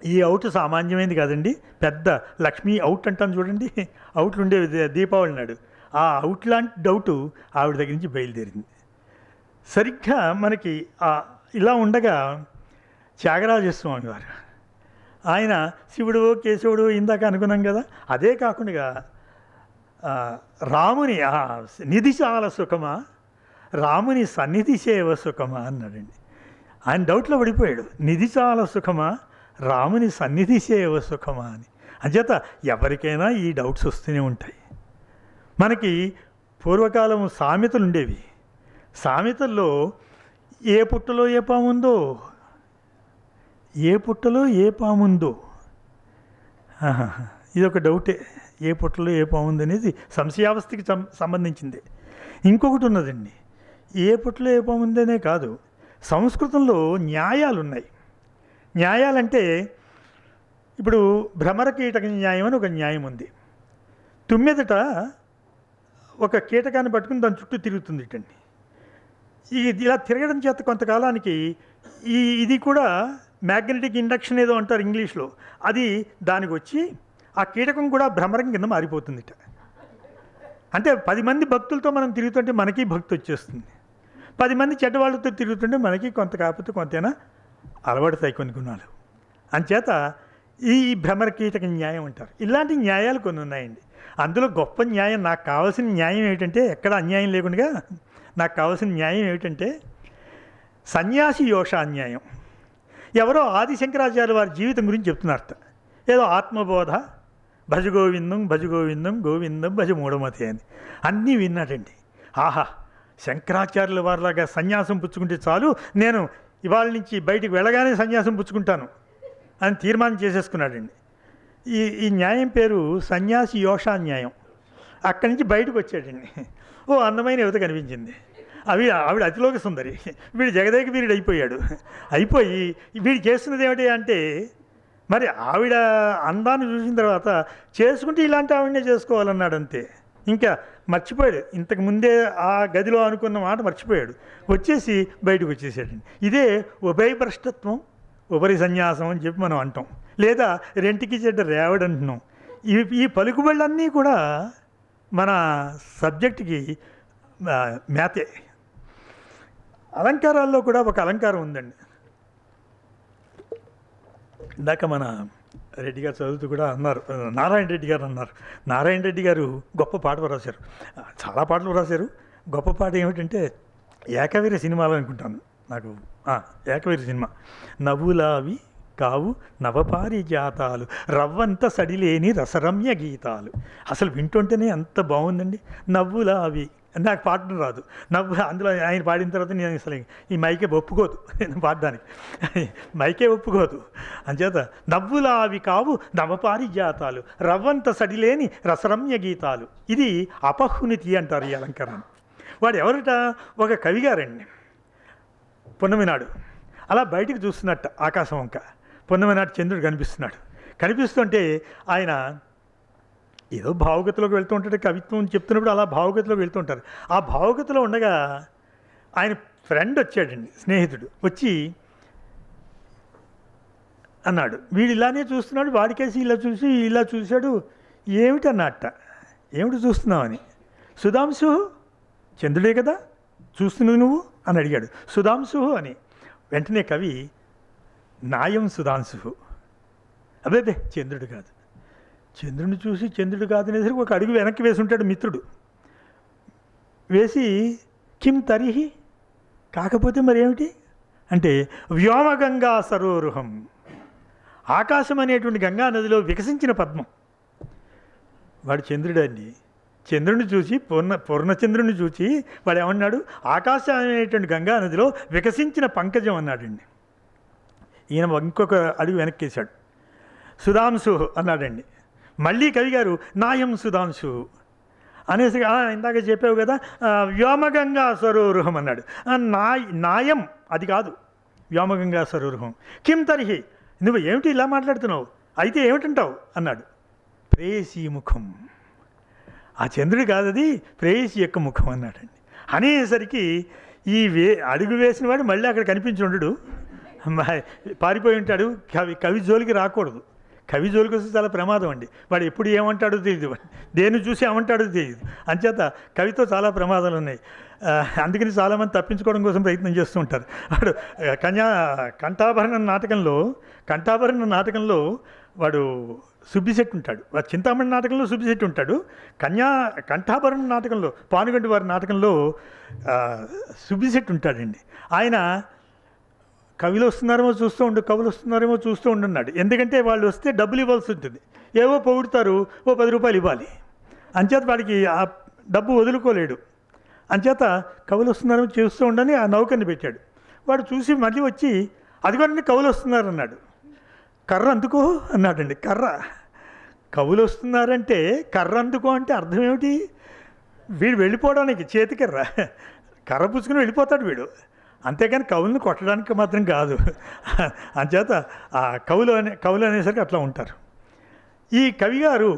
D: ఈ అవుట్ సామాన్యమైనది కాదండి, పెద్ద లక్ష్మీ అవుట్ అంటాను చూడండి, అవుట్లు ఉండేవి దీపావళి నాడు, ఆ అవుట్ లాంటి డౌటు ఆవిడ దగ్గర నుంచి బయలుదేరింది. సరిగ్గా మనకి ఇలా ఉండగా త్యాగరాజస్వామి వారు, ఆయన శివుడు కేశవుడు ఇందాక అనుకున్నాం కదా, అదే కాకుండా రాముని నిధి చాలా సుఖమా, రాముని సన్నిధి సేవ సుఖమా అన్నాడండి. ఆయన డౌట్లో పడిపోయాడు, నిధి చాలా సుఖమా, రాముని సన్నిధి సేవ సుఖమా అని. అంచేత ఎవరికైనా ఈ డౌట్స్ వస్తూనే ఉంటాయి. మనకి పూర్వకాలం సామెతలు ఉండేవి. సామెతల్లో ఏ పుట్టలో ఏ పాముందో, ఏ పుట్టలో ఏ పాముందో, ఇది ఒక డౌటే. ఏ పుట్టలో ఏ పాముంది అనేది సంశయావస్థకి సంబంధించింది. ఇంకొకటి ఉన్నదండి, ఏ పుట్టలో ఏ పాముందనే కాదు, సంస్కృతంలో న్యాయాలు ఉన్నాయి. న్యాయాలంటే ఇప్పుడు భ్రమర కీటక న్యాయం అని ఒక న్యాయం ఉంది. తుమ్మెదట ఒక కీటకాన్ని పట్టుకుని దాని చుట్టూ తిరుగుతుంది ఇటండి. ఇలా తిరగడం చేత కొంతకాలానికి ఇది కూడా మ్యాగ్నెటిక్ ఇండక్షన్ ఏదో అంటారు ఇంగ్లీష్లో, అది దానికి వచ్చి ఆ కీటకం కూడా భ్రమరం కింద మారిపోతుందిట. అంటే 10 మంది భక్తులతో మనం తిరుగుతుంటే మనకి భక్తి వచ్చేస్తుంది, 10 మంది చెడ్డవాళ్ళతో తిరుగుతుంటే మనకి కొంత కాకపోతే కొంతైనా అలవడతాయి కొన్ని గుణాలు. అంచేత ఈ భ్రమర కీటక న్యాయం అంటారు. ఇలాంటి న్యాయాలు కొన్ని ఉన్నాయండి. అందులో గొప్ప న్యాయం, నాకు కావాల్సిన న్యాయం ఏమిటంటే, ఎక్కడ అన్యాయం లేకుండా నాకు కావాల్సిన న్యాయం ఏమిటంటే సన్యాసి యోషాన్యాయం. ఎవరో ఆదిశంకరాచార్య వారి జీవితం గురించి చెప్తున్నారట. ఏదో ఆత్మబోధ, భజ గోవిందం భజ గోవిందం గోవిందం భజ మూఢమతి అని అన్నీ విన్నాడండి. ఆహా, శంకరాచార్యుల వారిలాగా సన్యాసం పుచ్చుకుంటే చాలు, నేను ఇవాళ నుంచి బయటికి వెళ్ళగానే సన్యాసం పుచ్చుకుంటాను అని తీర్మానం చేసేసుకున్నాడండి. ఈ న్యాయం పేరు సన్యాసి యోషా న్యాయం. అక్కడి నుంచి బయటకు వచ్చాడండి. ఓ అందమైన యువత కనిపించింది. ఆవిడ అతిలోక సుందరి, వీడు జగదేక వీరుడు అయిపోయి వీడు చేస్తున్నది ఏమిటి అంటే, మరి ఆవిడ అందాన్ని చూసిన తర్వాత చేసుకుంటే ఇలాంటి ఆవిడనే చేసుకోవాలన్నాడు అంతే. ఇంకా మర్చిపోయాడు, ఇంతకు ముందే ఆ గదిలో అనుకున్న మాట మర్చిపోయాడు, వచ్చేసి బయటకు వచ్చేసాడండి. ఇదే ఉభయభ్రష్టత్వం, ఉపరి సన్యాసం అని చెప్పి మనం అంటాం, లేదా రెంటికి చెడ్డ రేవడ్ అంటున్నాం. ఈ పలుకుబళ్ళన్నీ కూడా మన సబ్జెక్టుకి మేతే. అలంకారాల్లో కూడా ఒక అలంకారం ఉందండి. ఇందాక మన రెడ్డి గారు చదువుతూ కూడా అన్నారు, నారాయణ రెడ్డి గారు అన్నారు. నారాయణ రెడ్డి గారు గొప్ప పాటలు రాశారు, చాలా పాటలు రాశారు. గొప్ప పాట ఏమిటంటే ఏకవీర సినిమాలో అనుకుంటాను, నాకు ఏకవీర సినిమా. నవ్వులావి కావు నవపారిజాతాలు, రవ్వంత సడిలేని రసరమ్య గీతాలు. అసలు వింటుంటేనే ఎంత బాగుందండి. నవ్వులావి నాకు పాడడం రాదు, అందులో ఆయన పాడిన తర్వాత నేను అసలు ఈ మైకే ఒప్పుకోదు, నేను పాడడానికి మైకే ఒప్పుకోదు. అంచేత నవ్వులావి కావు నవపారిజాతాలు, రవ్వంత సడిలేని రసరమ్య గీతాలు. ఇది అపహ్నుతి అంటారు ఈ అలంకరణ. వాడు ఎవరట? ఒక కవిగారండి. పున్నమి నాడు అలా బయటికి చూస్తున్నట్ట ఆకాశం వంక. పున్నమి నాడు చంద్రుడు కనిపిస్తుంటే ఆయన ఏదో భావుగతిలోకి వెళ్తూ ఉంటాడు. కవిత్వం చెప్తున్నప్పుడు అలా భావుగతిలోకి వెళ్తూ ఉంటారు. ఆ భావుగతిలో ఉండగా ఆయన ఫ్రెండ్ వచ్చాడండి, స్నేహితుడు వచ్చి అన్నాడు, వీడు ఇలానే చూస్తున్నాడు, వాడికేసి ఇలా చూశాడు. ఏమిటి అన్నట్ట, ఏమిటి చూస్తున్నావని. సుధాంశు, చంద్రుడే కదా చూస్తున్నది నువ్వు అని అడిగాడు. సుధాంశు అని. వెంటనే కవి నాయం సుధాంశు, అబ్బే చంద్రుడు కాదు. చంద్రుడిని చూసి చంద్రుడు కాదనేసరికి ఒక అడుగు వెనక్కి వేసి ఉంటాడు మిత్రుడు. వేసి కిం తరిహి, కాకపోతే మరేమిటి అంటే వ్యోమగంగా సరోరుహం, ఆకాశం అనేటువంటి గంగా నదిలో వికసించిన పద్మం. వాడు చంద్రుడు అండి. చంద్రుడిని చూసి పూర్ణచంద్రుడిని చూసి వాడు ఏమన్నాడు? ఆకాశం అనేటువంటి గంగా నదిలో వికసించిన పంకజం అన్నాడండి. ఈయన ఇంకొక అడుగు వెనక్కేశాడు. సుధాంశు అన్నాడండి. మళ్ళీ కవిగారు నాయం సుధాంశు అనేసి ఇందాక చెప్పావు కదా, వ్యోమగంగా సరోరుహం అన్నాడు. నాయం అది కాదు, వ్యోమగంగా సరోరుహం. కిం తరిహి, నువ్వు ఏమిటి ఇలా మాట్లాడుతున్నావు, అయితే ఏమిటంటావు అన్నాడు. ప్రేయసీ ముఖం, ఆ చంద్రుడు కాదది ప్రేయసి యొక్క ముఖం అన్నాడండి. అనేసరికి అడుగు వేసిన వాడు మళ్ళీ అక్కడ కనిపించి ఉండడు, పారిపోయి ఉంటాడు. కవి జోలికి రాకూడదు. కవి జోలికి వస్తే చాలా ప్రమాదం అండి. వాడు ఎప్పుడు ఏమంటాడో తెలియదు, దేన్ని చూసి ఏమంటాడో తెలియదు. అంచేత కవితో చాలా ప్రమాదాలు ఉన్నాయి. అందుకని చాలామంది తప్పించుకోవడం కోసం ప్రయత్నం చేస్తూ ఉంటారు. వాడు కంఠాభరణ నాటకంలో వాడు సుబ్బిశెట్టి ఉంటాడు. వాడు చింతామణి నాటకంలో సుబ్బిశెట్టి ఉంటాడు. కంఠాభరణ నాటకంలో, పానుగంటి వారి నాటకంలో సుబ్బిశెట్టి ఉంటాడండి. ఆయన కవులు వస్తున్నారేమో చూస్తూ ఉండున్నాడు. ఎందుకంటే వాళ్ళు వస్తే డబ్బులు ఇవ్వాల్సి ఉంటుంది. ఏవో పొగుడుతారు, ఓ 10 రూపాయలు ఇవ్వాలి. అంచేత వాడికి ఆ డబ్బు వదులుకోలేడు. అంచేత కవులు వస్తున్నారేమో చూస్తూ ఉండని ఆ నౌకర్ని పెట్టాడు. వాడు చూసి మళ్ళీ వచ్చి అదిగోండి కవులు వస్తున్నారు అన్నాడు. కర్ర అందుకో అన్నాడండి. కవులు వస్తున్నారంటే కర్ర అందుకో అంటే అర్థం ఏమిటి? వీడు వెళ్ళిపోవడానికి కర్ర పుచ్చుకుని వెళ్ళిపోతాడు వీడు, అంతేకాని కవులను కొట్టడానికి మాత్రం కాదు. అంచేత ఆ కవులు అనేసరికి అట్లా ఉంటారు. ఈ కవి గారు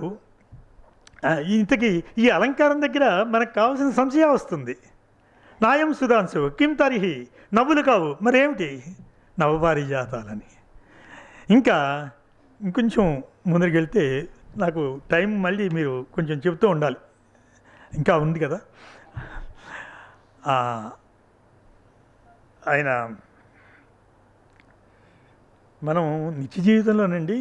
D: ఇంతకీ ఈ అలంకారం దగ్గర మనకు కావాల్సిన సంశయం వస్తుంది. నాయం సుధాంశు కిం తరిహి, నవ్వులు కావు మరేమిటి, నవపారిజాతాలని. ఇంకా ఇంకొంచెం ముందరికి వెళ్తే నాకు టైం మళ్ళీ మీరు కొంచెం చెబుతూ ఉండాలి, ఇంకా ఉంది కదా. ఆయన మనం నిత్య జీవితంలోనండి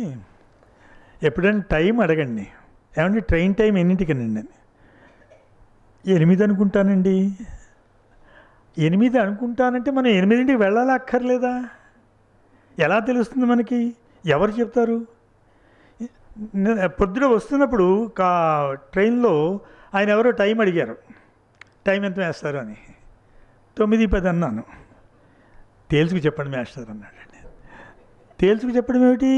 D: ఎప్పుడైనా టైం అడగండి, ఏమంటే ట్రైన్ టైం ఎన్నింటికనండి అని. 8 అనుకుంటానండి. 8 అనుకుంటానంటే మనం 8ంటికి వెళ్ళాలా అక్కర్లేదా? ఎలా తెలుస్తుంది మనకి? ఎవరు చెప్తారు? పొద్దున వస్తున్నప్పుడు ట్రైన్లో ఆయన ఎవరో టైం అడిగారు, టైం ఎంత వేస్తారు అని. 9:10 అన్నాను. తేల్చుకు చెప్పండి మాస్టర్ అన్నాడండి. తేల్చుకు చెప్పడం ఏమిటి?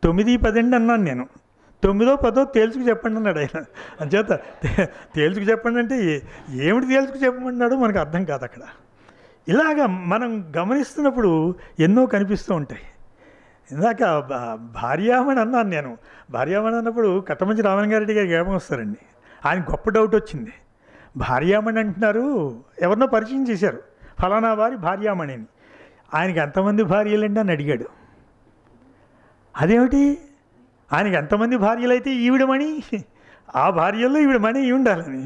D: 9:10 అండి అన్నాను నేను. 9:10 తేల్చుకు చెప్పండి అన్నాడు ఆయన. అంచేత తేల్చుకు చెప్పండి అంటే ఏమిటి తేల్చుకు చెప్పమన్నాడో మనకు అర్థం కాదు అక్కడ. ఇలాగ మనం గమనిస్తున్నప్పుడు ఎన్నో కనిపిస్తూ ఉంటాయి. ఇందాక భార్యామణి అన్నాను నేను. భార్యామణి అన్నప్పుడు కట్టమంచి రామలింగారెడ్డి గారికి జ్ఞాపకం వస్తారండి. ఆయన గొప్ప డౌట్ వచ్చింది. భార్యామణి అంటున్నారు, ఎవరినో పరిచయం చేశారు, ఫలానా వారి భార్యామణి అని. ఆయనకి ఎంతమంది భార్యలండి అని అడిగాడు. అదేమిటి, ఆయనకి ఎంతమంది భార్యలైతే ఈవిడమణి, ఆ భార్యల్లో ఈవిడమణి అయి ఉండాలని.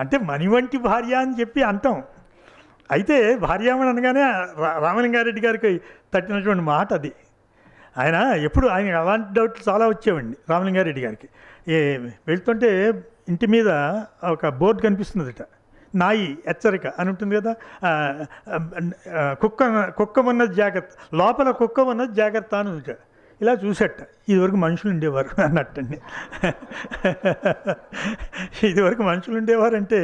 D: అంటే మణి వంటి భార్య అని చెప్పి అంటాం. అయితే భార్యామణి అనగానే రామలింగారెడ్డి గారికి తట్టినటువంటి మాట అది. ఆయన అలాంటి డౌట్లు చాలా వచ్చేవండి రామలింగారెడ్డి గారికి. వెళ్తుంటే ఇంటి మీద ఒక బోర్డు కనిపిస్తుందట, నాయి హెచ్చరిక అని ఉంటుంది కదా. కుక్క ఉన్నది జాగ్రత్త, లోపల కుక్క ఉన్నది జాగ్రత్త అని ఉంట. ఇలా చూసట, ఇదివరకు మనుషులు ఉండేవారు అన్నట్టండి. ఇదివరకు మనుషులు ఉండేవారంటే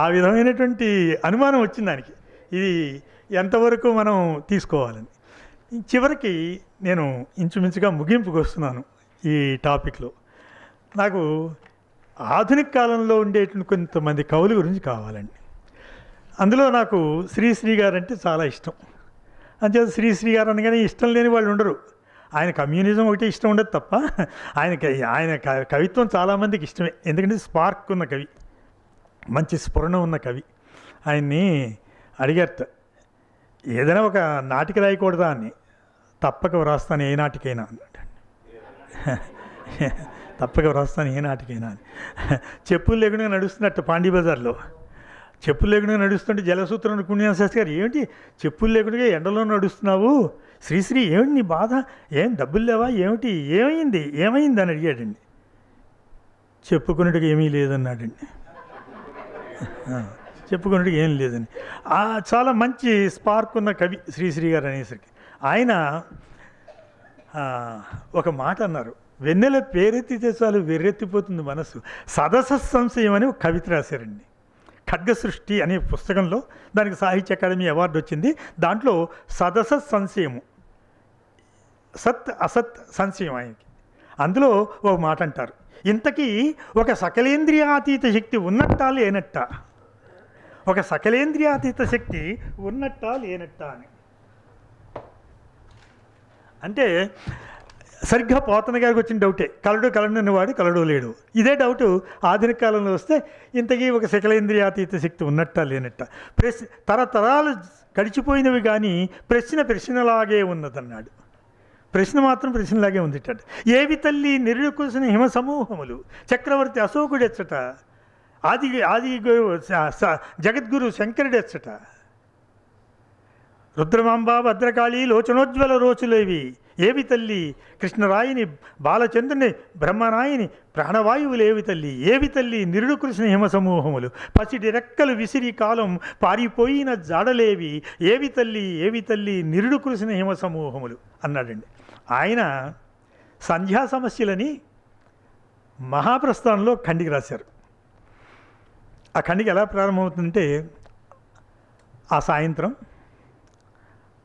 D: ఆ విధమైనటువంటి అనుమానం వచ్చింది దానికి. ఇది ఎంతవరకు మనం తీసుకోవాలని. చివరికి నేను ఇంచుమించుగా ముగింపుకు వస్తున్నాను ఈ టాపిక్లో. నాకు ఆధునిక కాలంలో ఉండేటువంటి కొంతమంది కవుల గురించి కావాలండి. అందులో నాకు శ్రీశ్రీ గారు అంటే చాలా ఇష్టం. అంచేత శ్రీశ్రీ గారు అనగానే ఇష్టం లేని వాళ్ళు ఉండరు. ఆయన కమ్యూనిజం ఒకటి ఇష్టం ఉండదు తప్ప ఆయన కవిత్వం చాలామందికి ఇష్టమే. ఎందుకంటే స్పార్క్ ఉన్న కవి, మంచి స్ఫురణ ఉన్న కవి. ఆయన్ని అడిగారట, ఏదైనా ఒక నాటిక రాయకూడదా అని. తప్పక వ్రాస్తాను ఏ నాటికైనా అన్నాడు. తప్పక వ్రాస్తాను ఏ నాటికైనా అని. చెప్పులు లేకుండా నడుస్తున్నట్టు పాండీ బజార్లో చెప్పులు లేకుండా నడుస్తుంటే జలసూత్రం పుణ్యాన శాస్త్రి గారు, ఏమిటి చెప్పులు లేకుండా ఎండలో నడుస్తున్నావు శ్రీశ్రీ, ఏమిటి నీ బాధ, ఏం డబ్బులు లేవా, ఏమిటి, ఏమైంది అని అడిగాడండి. చెప్పుకున్నట్టుగా ఏమీ లేదన్నాడండి. చెప్పుకున్నట్టుగా ఏం లేదని. చాలా మంచి స్పార్క్ ఉన్న కవి శ్రీశ్రీ గారు అనేసరికి ఆయన ఒక మాట అన్నారు, వెన్నెల పేరెత్తితే చాలు వెర్రెత్తిపోతుంది మనసు. సదస సంశయం అని ఒక కవిత రాశారండి. ఖడ్గ సృష్టి అనే పుస్తకంలో దానికి సాహిత్య అకాడమీ అవార్డు వచ్చింది. దాంట్లో సదస సంశయము, సత్ అసత్ సంశయం ఆయనకి. అందులో ఒక మాట అంటారు, ఇంతకీ ఒక సకలేంద్రియాతీత శక్తి ఉన్నట్టా లేనట్టా, ఒక సకలేంద్రియాతీత శక్తి ఉన్నట్టా లేనట్టా అని. అంటే సరిగ్గా పోతన గారికి వచ్చిన డౌటే, కలడు వాడు కలడు లేడు. ఇదే డౌటు ఆధునిక కాలంలో వస్తే ఇంతకీ ఒక సకలేంద్రియాతీత శక్తి ఉన్నట్టా లేనట్టా. తరతరాలు గడిచిపోయినవి కానీ ప్రశ్నలాగే ఉన్నదన్నాడు. ప్రశ్న మాత్రం ప్రశ్నలాగే ఉందిట. ఏవి తల్లి నిరుకుసిన హిమ సమూహములు, చక్రవర్తి అశోకుడెచ్చట, ఆది జగద్గురు శంకరుడెచ్చట, రుద్రమాంబ భద్రకాళి లోచనోజ్వల రోచులేవి, ఏవి తల్లి కృష్ణరాయిని బాలచంద్రుని బ్రహ్మరాయిని ప్రాణవాయువులేవి తల్లి, ఏవి తల్లి నిరుడు కృష్ణ హిమ సమూహములు, పసిడి రెక్కలు విసిరి కాలం పారిపోయిన జాడలేవి, ఏవి తల్లి నిరుడు కృష్ణ హిమ సమూహములు అన్నాడండి. ఆయన సంధ్యా సమస్యలని మహాప్రస్థానంలో ఖండిక రాశారు. ఆ ఖండిక ఎలా ప్రారంభమవుతుందంటే, ఆ సాయంత్రం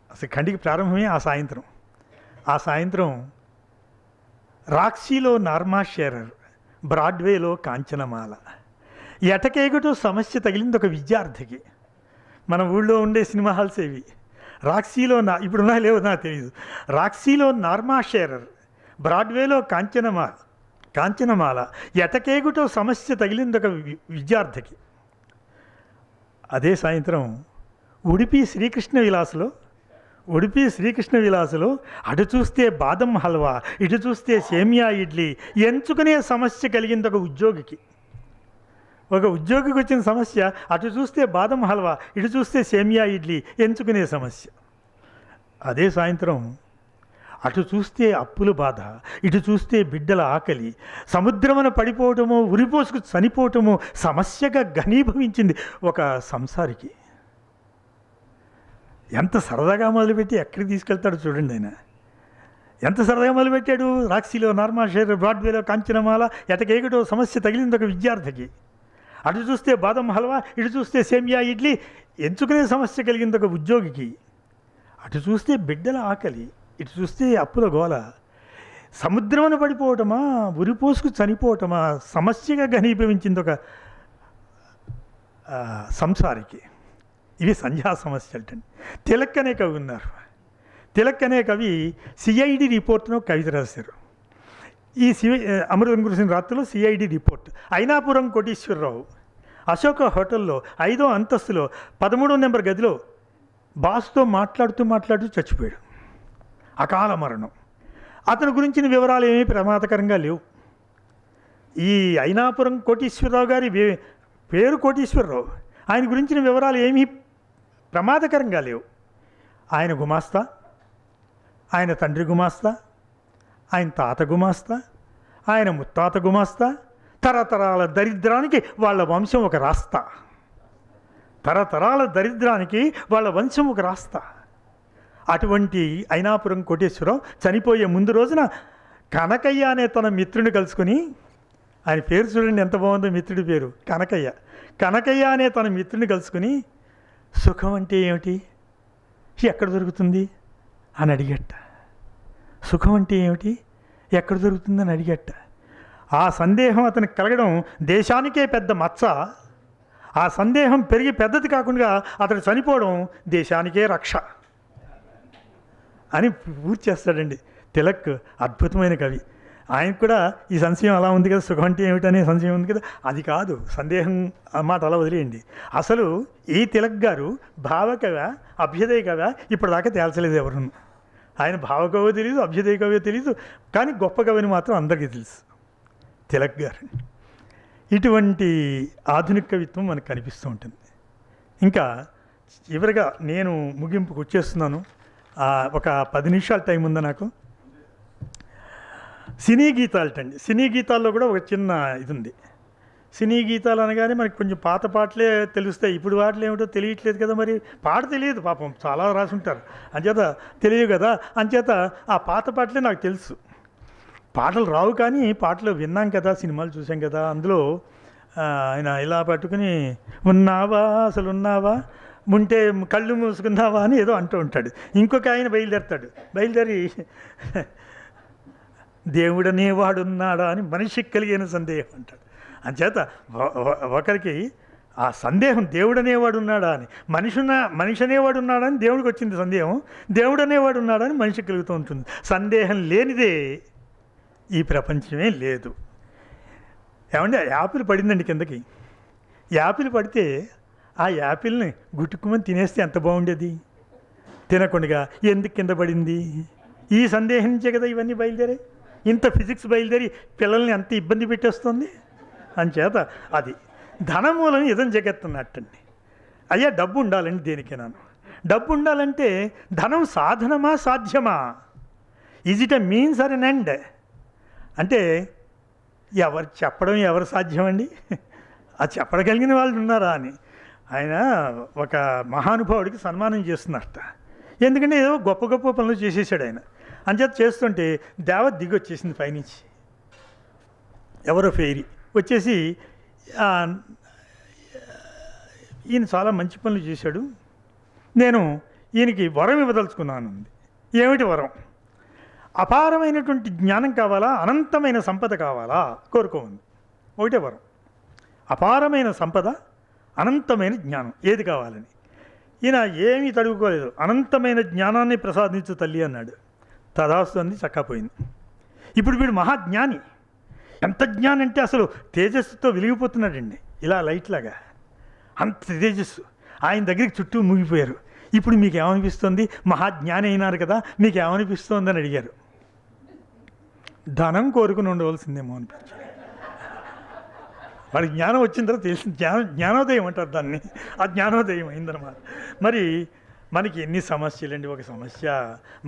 D: అసలు ఖండిక ప్రారంభమే ఆ సాయంత్రం రాక్సీలో నార్మా షేరర్, బ్రాడ్వేలో కాంచనమాల. ఎటకేగుటో సమస్య తగిలింది ఒక విద్యార్థికి. మన ఊళ్ళో ఉండే సినిమా హాల్స్ ఇవి. రాక్సీలో ఇప్పుడున్నా లేవో నాకు తెలియదు. రాక్సీలో నార్మా షేరర్, బ్రాడ్వేలో కాంచనమాల, ఎటకేగుటో సమస్య తగిలింది ఒక విద్యార్థికి. అదే సాయంత్రం ఉడిపి శ్రీకృష్ణ విలాసులో అటు చూస్తే బాదం హల్వా, ఇటు చూస్తే సేమియా ఇడ్లీ ఎంచుకునే సమస్య కలిగింది ఒక ఉద్యోగికి వచ్చిన సమస్య. అటు చూస్తే బాదం హల్వా, ఇటు చూస్తే సేమియా ఇడ్లీ ఎంచుకునే సమస్య. అదే సాయంత్రం అటు చూస్తే అప్పుల బాధ, ఇటు చూస్తే బిడ్డల ఆకలి, సముద్రమున పడిపోవటమో ఉరిపోసుకు చనిపోవటమో సమస్యగా ఘనీభవించింది ఒక సంసారికి. ఎంత సరదాగా మొదలుపెట్టి ఎక్కడికి తీసుకెళ్తాడో చూడండి ఆయన. ఎంత సరదాగా మొదలుపెట్టాడు. రాక్సీలో నార్మా షేరర్, బ్రాడ్వేలో కాంచనమాల, ఎటకేగటో సమస్య తగిలింది ఒక విద్యార్థికి. అటు చూస్తే బాదం హల్వా, ఇటు చూస్తే సేమియా ఇడ్లీ ఎంచుకునే సమస్య కలిగింది ఒక ఉద్యోగికి. అటు చూస్తే బిడ్డల ఆకలి, ఇటు చూస్తే అప్పుల గోల, సముద్రమున పడిపోవటమా ఉరిపోసుకు చనిపోవటమా సమస్యగా ఘనీభవించింది ఒక సంసారికి. ఇవి సంధ్యా సమస్యలు అండి. తిలక్ అనే కవి ఉన్నారు. తిలక్ అనే కవి సిఐడి రిపోర్ట్ను కవిత రాశారు. ఈ అమృతం కురిసిన రాత్రిలో సిఐడి రిపోర్ట్. అయినాపురం కోటీశ్వరరావు అశోక హోటల్లో 5వ అంతస్తులో 13వ నెంబర్ గదిలో బాస్తో మాట్లాడుతూ చచ్చిపోయాడు. అకాల మరణం. అతని గురించిన వివరాలు ఏమీ ప్రమాదకరంగా లేవు. ఈ అయినాపురం కోటీశ్వరరావు గారి పేరు కోటీశ్వరరావు. ఆయన గురించిన వివరాలు ఏమీ ప్రమాదకరంగా లేవు. ఆయన గుమాస్తా, ఆయన తండ్రి గుమాస్తా, ఆయన తాత గుమాస్తా, ఆయన ముత్తాత గుమాస్తా, తరతరాల దరిద్రానికి వాళ్ళ వంశం ఒక రాస్తా. అటువంటి అయినాపురం కోటేశ్వరరావు చనిపోయే ముందు రోజున కనకయ్య అనే తన మిత్రుని కలుసుకుని, ఆయన పేరు చూడండి ఎంత బాగుందో, మిత్రుడి పేరు కనకయ్య అనే తన మిత్రుని కలుసుకుని సుఖం అంటే ఏమిటి, ఎక్కడ దొరుకుతుంది అని అడిగట్ట. సుఖం అంటే ఏమిటి, ఎక్కడ దొరుకుతుందని అడిగట్ట. ఆ సందేహం అతనికి కలగడం దేశానికే పెద్ద మచ్చ. ఆ సందేహం పెరిగి పెద్దది కాకుండా అతడు చనిపోవడం దేశానికే రక్ష అని పూర్తి చేస్తాడండి తిలక్. అద్భుతమైన కవి. ఆయనకు కూడా ఈ సంశయం అలా ఉంది కదా, సుఖం అంటే ఏమిటనే సంశయం ఉంది కదా, అది కాదు సందేహం అన్నమాట, అలా వదిలేయండి. అసలు ఈ తిలక్ గారు భావకవ అభ్యుదయ కవ ఇప్పటిదాకా తేల్చలేదు ఎవరు. ఆయన భావకవో తెలీదు, అభ్యుదయ కవో తెలీదు, కానీ గొప్ప కవిని మాత్రం అందరికీ తెలుసు తిలక్ గారు. ఇటువంటి ఆధునిక కవిత్వం మనకు కనిపిస్తూ ఉంటుంది. ఇంకా చివరిగా నేను ముగింపుకు వచ్చేస్తున్నాను. ఒక 10 నిమిషాల టైం ఉందా నాకు. సినీ గీతాలటండి. సినీ గీతాల్లో కూడా ఒక చిన్న ఇది ఉంది. సినీ గీతాలు అనగానే మనకి కొంచెం పాత పాటలే తెలుస్తాయి. ఇప్పుడు పాటలు ఏమిటో తెలియట్లేదు కదా, మరి పాట తెలియదు పాపం, చాలా రాసి ఉంటారు, అంచేత తెలియదు కదా. అంచేత ఆ పాత పాటలే నాకు తెలుసు. పాటలు రావు కానీ పాటలు విన్నాం కదా, సినిమాలు చూసాం కదా. అందులో ఆయన ఇలా పట్టుకుని ఉన్నావా అసలు ఉన్నావా, ఉంటే కళ్ళు మూసుకున్నావా అని ఏదో అంటూ ఉంటాడు. ఇంకొక ఆయన బయలుదేరి దేవుడనేవాడున్నాడా అని మనిషికి కలిగిన సందేహం అంటాడు. అంచేత ఒకరికి ఆ సందేహం దేవుడనేవాడు ఉన్నాడా అని, మనిషి అనేవాడు ఉన్నాడని దేవుడికి వచ్చింది సందేహం, దేవుడు అనేవాడు ఉన్నాడని మనిషికి కలుగుతూ ఉంటుంది. సందేహం లేనిదే ఈ ప్రపంచమే లేదు. ఏమంటే యాపిల్ పడిందండి కిందకి. యాపిల్ పడితే ఆ యాపిల్ని గుట్టుకుమని తినేస్తే ఎంత బాగుండేది. తినకుండా ఎందుకు కింద పడింది, ఈ సందేహం నుంచే కదా ఇవన్నీ బయలుదేరాయి. ఇంత ఫిజిక్స్ బయలుదేరి పిల్లల్ని అంత ఇబ్బంది పెట్టేస్తుంది. అంచేత అది ధనమూలం ఇదం జగత్తున్నట్టండి. అయ్యా డబ్బు ఉండాలండి దేనికైనా. డబ్బు ఉండాలంటే ధనం సాధనమా సాధ్యమా, is it a means or an end అంటే ఎవరు సాధ్యమండి, అది చెప్పగలిగిన వాళ్ళు ఉన్నారా అని ఆయన ఒక మహానుభావుడికి సన్మానం చేస్తున్నట్ట. ఎందుకంటే ఏదో గొప్ప గొప్ప పనులు చేసేసాడు ఆయన. అంచేత చేస్తుంటే దేవత దిగి వచ్చేసింది పైనుంచి, ఎవరో ఫెయిరీ వచ్చేసి ఈయన చాలా మంచి పనులు చేశాడు, నేను ఈయనకి వరం ఇవ్వదలుచుకున్నాను ఉంది. ఏమిటి వరం? అపారమైనటువంటి జ్ఞానం కావాలా, అనంతమైన సంపద కావాలా కోరుకోండి. ఒకటే వరం, అపారమైన సంపద, అనంతమైన జ్ఞానం, ఏది కావాలని. ఈయన ఏమీ తడుగుకోలేదు. అనంతమైన జ్ఞానాన్ని ప్రసాదించు తల్లి అన్నాడు. తదాస్తు అంది, చక్కపోయింది. ఇప్పుడు వీడు మహాజ్ఞాని. ఎంత జ్ఞానం అంటే అసలు తేజస్సుతో వెలిగిపోతున్నాడండి, ఇలా లైట్ లాగా, అంత తేజస్సు. ఆయన దగ్గరికి చుట్టూ ముగిపోయారు. ఇప్పుడు మీకు ఏమనిపిస్తుంది? మహాజ్ఞాని అయినారు కదా, మీకు ఏమనిపిస్తుంది అని అడిగారు. ధనం కోరుకుని ఉండవలసిందేమో అనిపించింది. వాడికి జ్ఞానం వచ్చిన తర్వాత తెలిసింది. జ్ఞానోదయం అంటారు దాన్ని. ఆ జ్ఞానోదయం అయిందన్నమాట. మరి మనకి ఎన్ని సమస్యలండి. ఒక సమస్య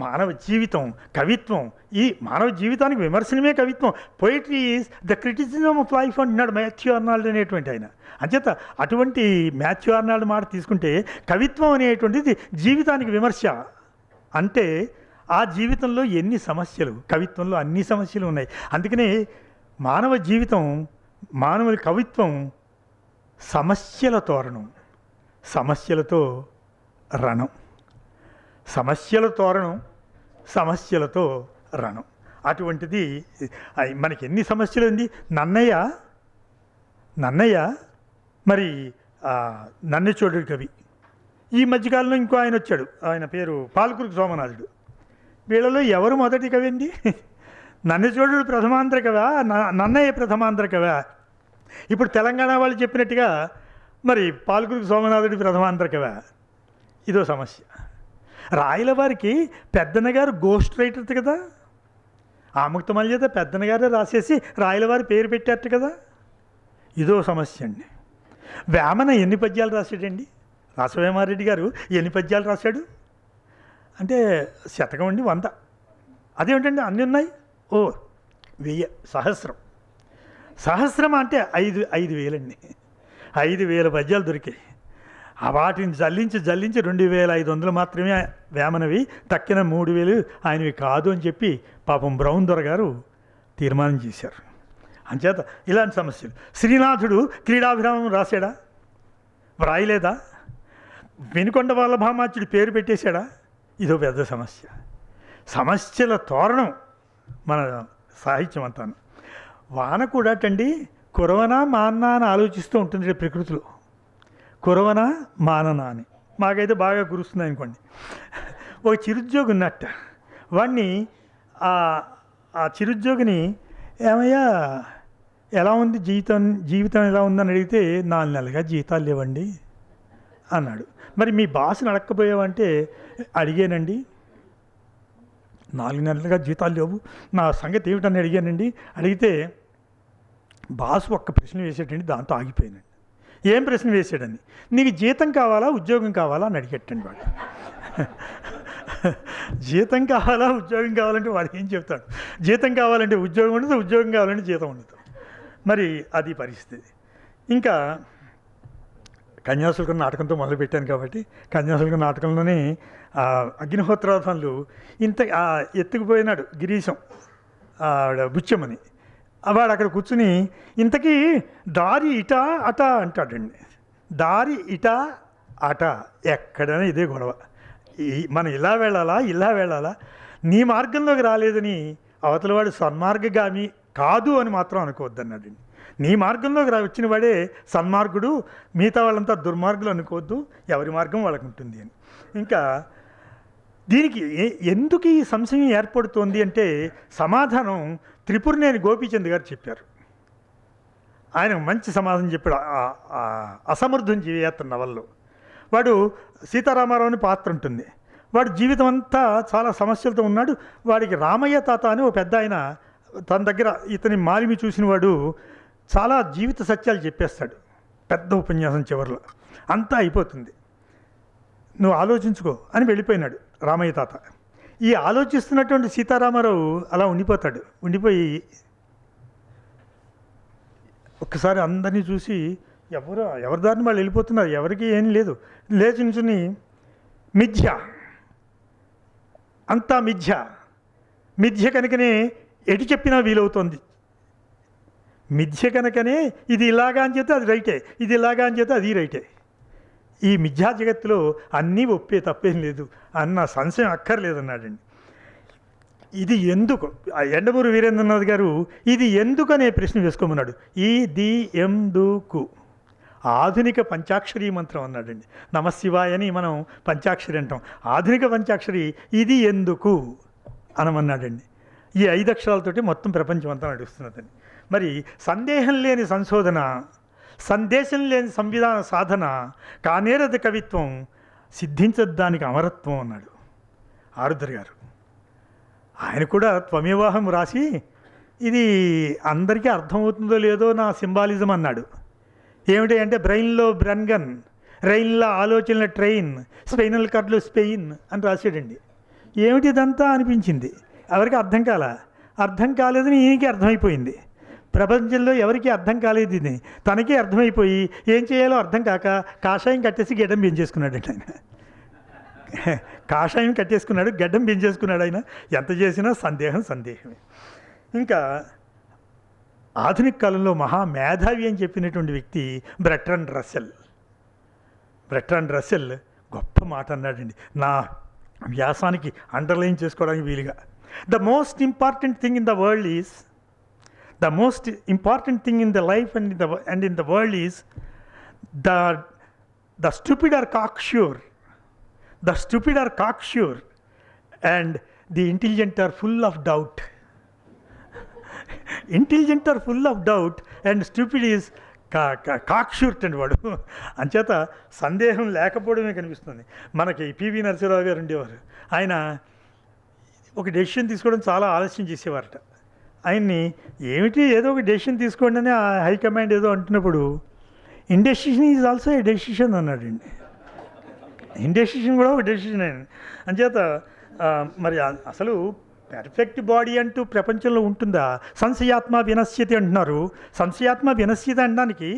D: మానవ జీవితం, కవిత్వం. ఈ మానవ జీవితానికి విమర్శనమే కవిత్వం. Poetry is the criticism of life అంటున్నాడు మాథ్యూ ఆర్నాల్డ్ అనేటువంటి ఆయన. అంచేత అటువంటి మాథ్యూ ఆర్నాల్డ్ మాట తీసుకుంటే కవిత్వం అనేటువంటిది జీవితానికి విమర్శ. అంటే ఆ జీవితంలో ఎన్ని సమస్యలు, కవిత్వంలో అన్ని సమస్యలు ఉన్నాయి. అందుకనే మానవ జీవితం, మానవుల కవిత్వం సమస్యల తోరణం, సమస్యలతో రణం. సమస్యల తోరణం, సమస్యలతో రణం. అటువంటిది మనకి ఎన్ని సమస్యలు ఉంది. నన్నయ్య మరి నన్నచోడుడు కవి. ఈ మధ్యకాలంలో ఇంకో ఆయన వచ్చాడు, ఆయన పేరు పాల్కురికి సోమనాథుడు. వీళ్ళలో ఎవరు మొదటి కవి అండి? నన్నచోడుడు ప్రథమాంధ్ర కవా, నన్నయ్య ప్రథమాంధ్ర కవా? ఇప్పుడు తెలంగాణ వాళ్ళు చెప్పినట్టుగా మరి పాల్కురికి సోమనాథుడి ప్రథమాంధ్ర కవా? ఇదో సమస్య. రాయల వారికి పెద్దన్నగారు గోస్ట్ రైటర్ కదా, ఆముక్తమల్ చేత పెద్దన్నగారే రాసేసి రాయలవారి పేరు పెట్టారట కదా. ఇదో సమస్య అండి. వేమన ఎన్ని పద్యాలు రాశాడండి? రాసవేమారెడ్డి గారు ఎన్ని పద్యాలు రాశాడు అంటే శతకం అండి, 100. అదేమిటండి అన్నీ ఉన్నాయి? 1000, సహస్రం అంటే 5,000 అండి. 5,000 పద్యాలు దొరికాయి. వాటిని జల్లించి 2,500 మాత్రమే వేమనవి, తక్కిన 3,000 ఆయనవి కాదు అని చెప్పి పాపం బ్రౌన్ దొర గారు తీర్మానం చేశారు. అంచేత ఇలాంటి సమస్యలు. శ్రీనాథుడు క్రీడాభిరామం రాశాడా? వ్రాయలేదా? వెనుకొండ వాళ్ళ భామాచుడి పేరు పెట్టేశాడా? ఇదో పెద్ద సమస్య. సమస్యల తోరణం మన సాహిత్యం అంతాను. వాన కూడా అండి కురవనా మాన్నా అని ఆలోచిస్తూ ఉంటుంది ప్రకృతిలో. కురవనా మాననా అని. మాకైతే బాగా కురుస్తుంది అనుకోండి. ఒక చిరుద్యోగి ఉన్నట్ట. వాడిని ఆ చిరుద్యోగిని ఏమయ్యా ఎలా ఉంది జీవితం ఎలా ఉందని అడిగితే 4 నెలలుగా జీతాలు లేవండి అన్నాడు. మరి మీ బాస్ని అడగకపోయావంటే అడిగానండి, 4 నెలలుగా జీతాలు లేవు, నా సంగతి ఏమిటని అడిగానండి. అడిగితే బాస్ ఒక్క ప్రశ్న వేసేటండి, దాంతో ఆగిపోయానండి. ఏం ప్రశ్న వేసాడని? నీకు జీతం కావాలా ఉద్యోగం కావాలా అని అడిగేటండి వాడు. జీతం కావాలా ఉద్యోగం కావాలంటే వాడు ఏం చెప్తాడు? జీతం కావాలంటే ఉద్యోగం ఉండదు, ఉద్యోగం కావాలంటే జీతం ఉండదు. మరి అది పరిస్థితి. ఇంకా కన్యాశుల్కం నాటకంతో మొదలుపెట్టాను కాబట్టి కన్యాశుల్కం నాటకంలోనే అగ్నిహోత్రాధనులు ఇంత ఎత్తుకుపోయినాడు గిరీశం బుచ్చమని. వాడు అక్కడ కూర్చుని ఇంతకీ దారి ఇటా అట అంటాడండి. దారి ఇటా అట ఎక్కడైనా ఇదే గొడవ. మనం ఇలా వెళ్ళాలా, నీ మార్గంలోకి రాలేదని అవతలవాడు సన్మార్గగామి కాదు అని మాత్రం అనుకోవద్దన్నాడండి. నీ మార్గంలోకి వచ్చిన వాడే సన్మార్గుడు, మిగతా వాళ్ళంతా దుర్మార్గులు అనుకోవద్దు, ఎవరి మార్గం వాళ్ళకు ఉంటుంది అని. ఇంకా దీనికి ఎందుకు ఈ సంశయం ఏర్పడుతోంది అంటే సమాధానం త్రిపురనేని గోపీచంద్ గారు చెప్పారు. ఆయన మంచి సమాధానం చెప్పాడు అసమర్థం జీవియాత్ర నవల్లో. వాడు సీతారామారావుని పాత్ర ఉంటుంది. వాడు జీవితం అంతా చాలా సమస్యలతో ఉన్నాడు. వాడికి రామయ్య తాత అని ఒక పెద్ద ఆయన తన దగ్గర ఇతని మాలిమి చూసిన వాడు చాలా జీవిత సత్యాలు చెప్పేస్తాడు. పెద్ద ఉపన్యాసం చివరిలో అంతా అయిపోతుంది, నువ్వు ఆలోచించుకో అని వెళ్ళిపోయినాడు రామయ్య తాత. ఈ ఆలోచిస్తున్నటువంటి సీతారామారావు అలా ఉండిపోయి ఒక్కసారి అందరినీ చూసి ఎవరి దారిని వాళ్ళు వెళ్ళిపోతున్నారు, ఎవరికి ఏం లేదు, లేచి నుంచుని అంతా మిథ్య కనుకనే ఎటు చెప్పినా వీలవుతోంది. మిథ్య కనుకనే ఇది ఇలాగా అని చెప్తే అది రైటే, ఇది ఇలాగా అని చెప్తే అది రైటే. ఈ మిథ్యా జగత్తులో అన్నీ ఒప్పే తప్పేం లేదు అన్న సంశయం అక్కర్లేదన్నాడండి. ఇది ఎందుకు ఎండమూరి వీరేంద్రనాథ్ గారు ఇది ఎందుకు అనే ప్రశ్న వేసుకోమన్నాడు. ఇది ఎందుకు ఆధునిక పంచాక్షరి మంత్రం అన్నాడండి. నమశివాయ అని మనం పంచాక్షరి అంటాం. ఆధునిక పంచాక్షరి ఇది ఎందుకు అనమన్నాడండి. ఈ 5 అక్షరాలతోటి మొత్తం ప్రపంచం అంతా నడుస్తున్నదని. మరి సందేహం లేని సంశోధన, సందేశం లేని సంవిధాన సాధన, కానేరద కవిత్వం, సిద్ధించద్దానికి అమరత్వం అన్నాడు ఆరుద్ర గారు. ఆయన కూడా త్వమేవాహం రాసి ఇది అందరికీ అర్థమవుతుందో లేదో నా సింబాలిజం అన్నాడు. ఏమిటి అంటే బ్రెయిన్లో బ్రన్గన్, రైన్లో ఆలోచనల ట్రైన్, స్పైనల్ కార్డ్లో స్పెయిన్ అని రాశాడండి. ఏమిటి ఇదంతా అనిపించింది. ఎవరికి అర్థం కాలేదని ఈయనకి అర్థమైపోయింది. ప్రపంచంలో ఎవరికి అర్థం కాలేదు ఇది, తనకే అర్థమైపోయి ఏం చేయాలో అర్థం కాక కాషాయం కట్టేసి గడ్డం పెంచేసుకున్నాడండి ఆయన. కాషాయం కట్టేసుకున్నాడు, గడ్డం పెంచేసుకున్నాడు ఆయన. ఎంత చేసినా సందేహమే. ఇంకా ఆధునిక కాలంలో మహామేధావి అని చెప్పినటువంటి వ్యక్తి బెర్ట్రాండ్ రస్సెల్ గొప్ప మాట అన్నాడండి. నా వ్యాసానికి అండర్లైన్ చేసుకోవడానికి వీలుగా, the most important thing in the world is, the most important thing in the life and in the world is the stupid are cocksure, the stupid are cocksure and the intelligent are full of doubt. Intelligent are full of doubt and stupid is కాక్షూర్ అండి వాడు. అంచేత సందేహం లేకపోవడమే కనిపిస్తుంది. మనకి PV Narasimharao గారు ఉండేవారు. ఆయన ఒక డెసిషన్ తీసుకోవడం చాలా ఆలస్యం చేసేవారట. ఆయన్ని ఏమిటి ఏదో ఒక డెసిషన్ తీసుకోండి అని ఆ హైకమాండ్ ఏదో అంటున్నప్పుడు indecision is also a decision అన్నాడండి. ఇండెసిషన్ కూడా ఒక డెసిషన్ అయింది. అంచేత మరి అసలు పెర్ఫెక్ట్ బాడీ అంటూ ప్రపంచంలో ఉంటుందా? సంశయాత్మ వినశ్యతి అంటున్నారు. సంశయాత్మ వినశ్యతి అనడానికి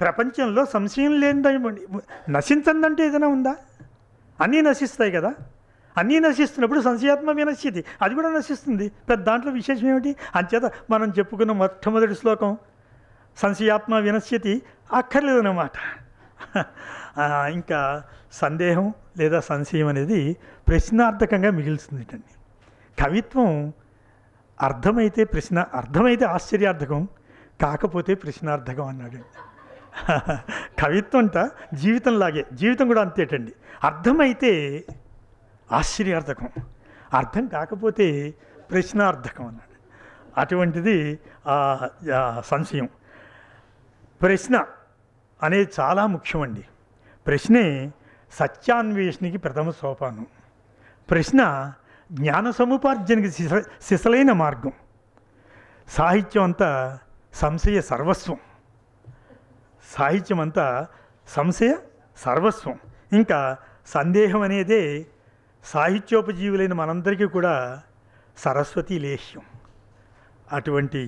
D: ప్రపంచంలో సంశయం లేని నశించందంటే ఏదైనా ఉందా? అన్నీ నశిస్తాయి కదా. అన్నీ నశిస్తున్నప్పుడు సంశయాత్మ వినశ్యతి అది కూడా నశిస్తుంది. పెద్ద దాంట్లో విశేషం ఏమిటి? అంచేత మనం చెప్పుకున్న మొట్టమొదటి శ్లోకం సంశయాత్మ వినశ్యతి అక్కర్లేదన్నమాట. ఇంకా సందేహం లేదా సంశయం అనేది ప్రశ్నార్థకంగా మిగులుతుందిటండి. కవిత్వం అర్థమైతే అర్థమైతే ఆశ్చర్యార్థకం, కాకపోతే ప్రశ్నార్థకం అన్నాడండి. కవిత్వం అంట జీవితంలాగే, జీవితం కూడా అంతేటండి. అర్థమైతే ఆశ్చర్యార్థకం, అర్థం కాకపోతే ప్రశ్నార్థకం అన్నాడు. అటువంటిది సంశయం. ప్రశ్న అనేది చాలా ముఖ్యమండి. ప్రశ్నే సత్యాన్వేషణకి ప్రథమ సోపానం. ప్రశ్న జ్ఞాన సముపార్జనకి సిసలైన మార్గం. సాహిత్యం అంతా సంశయ సర్వస్వం. సాహిత్యం అంతా సంశయ సర్వస్వం. ఇంకా సందేహం అనేదే సాహిత్యోపజీవులైన మనందరికీ కూడా సరస్వతి లేహ్యం. అటువంటి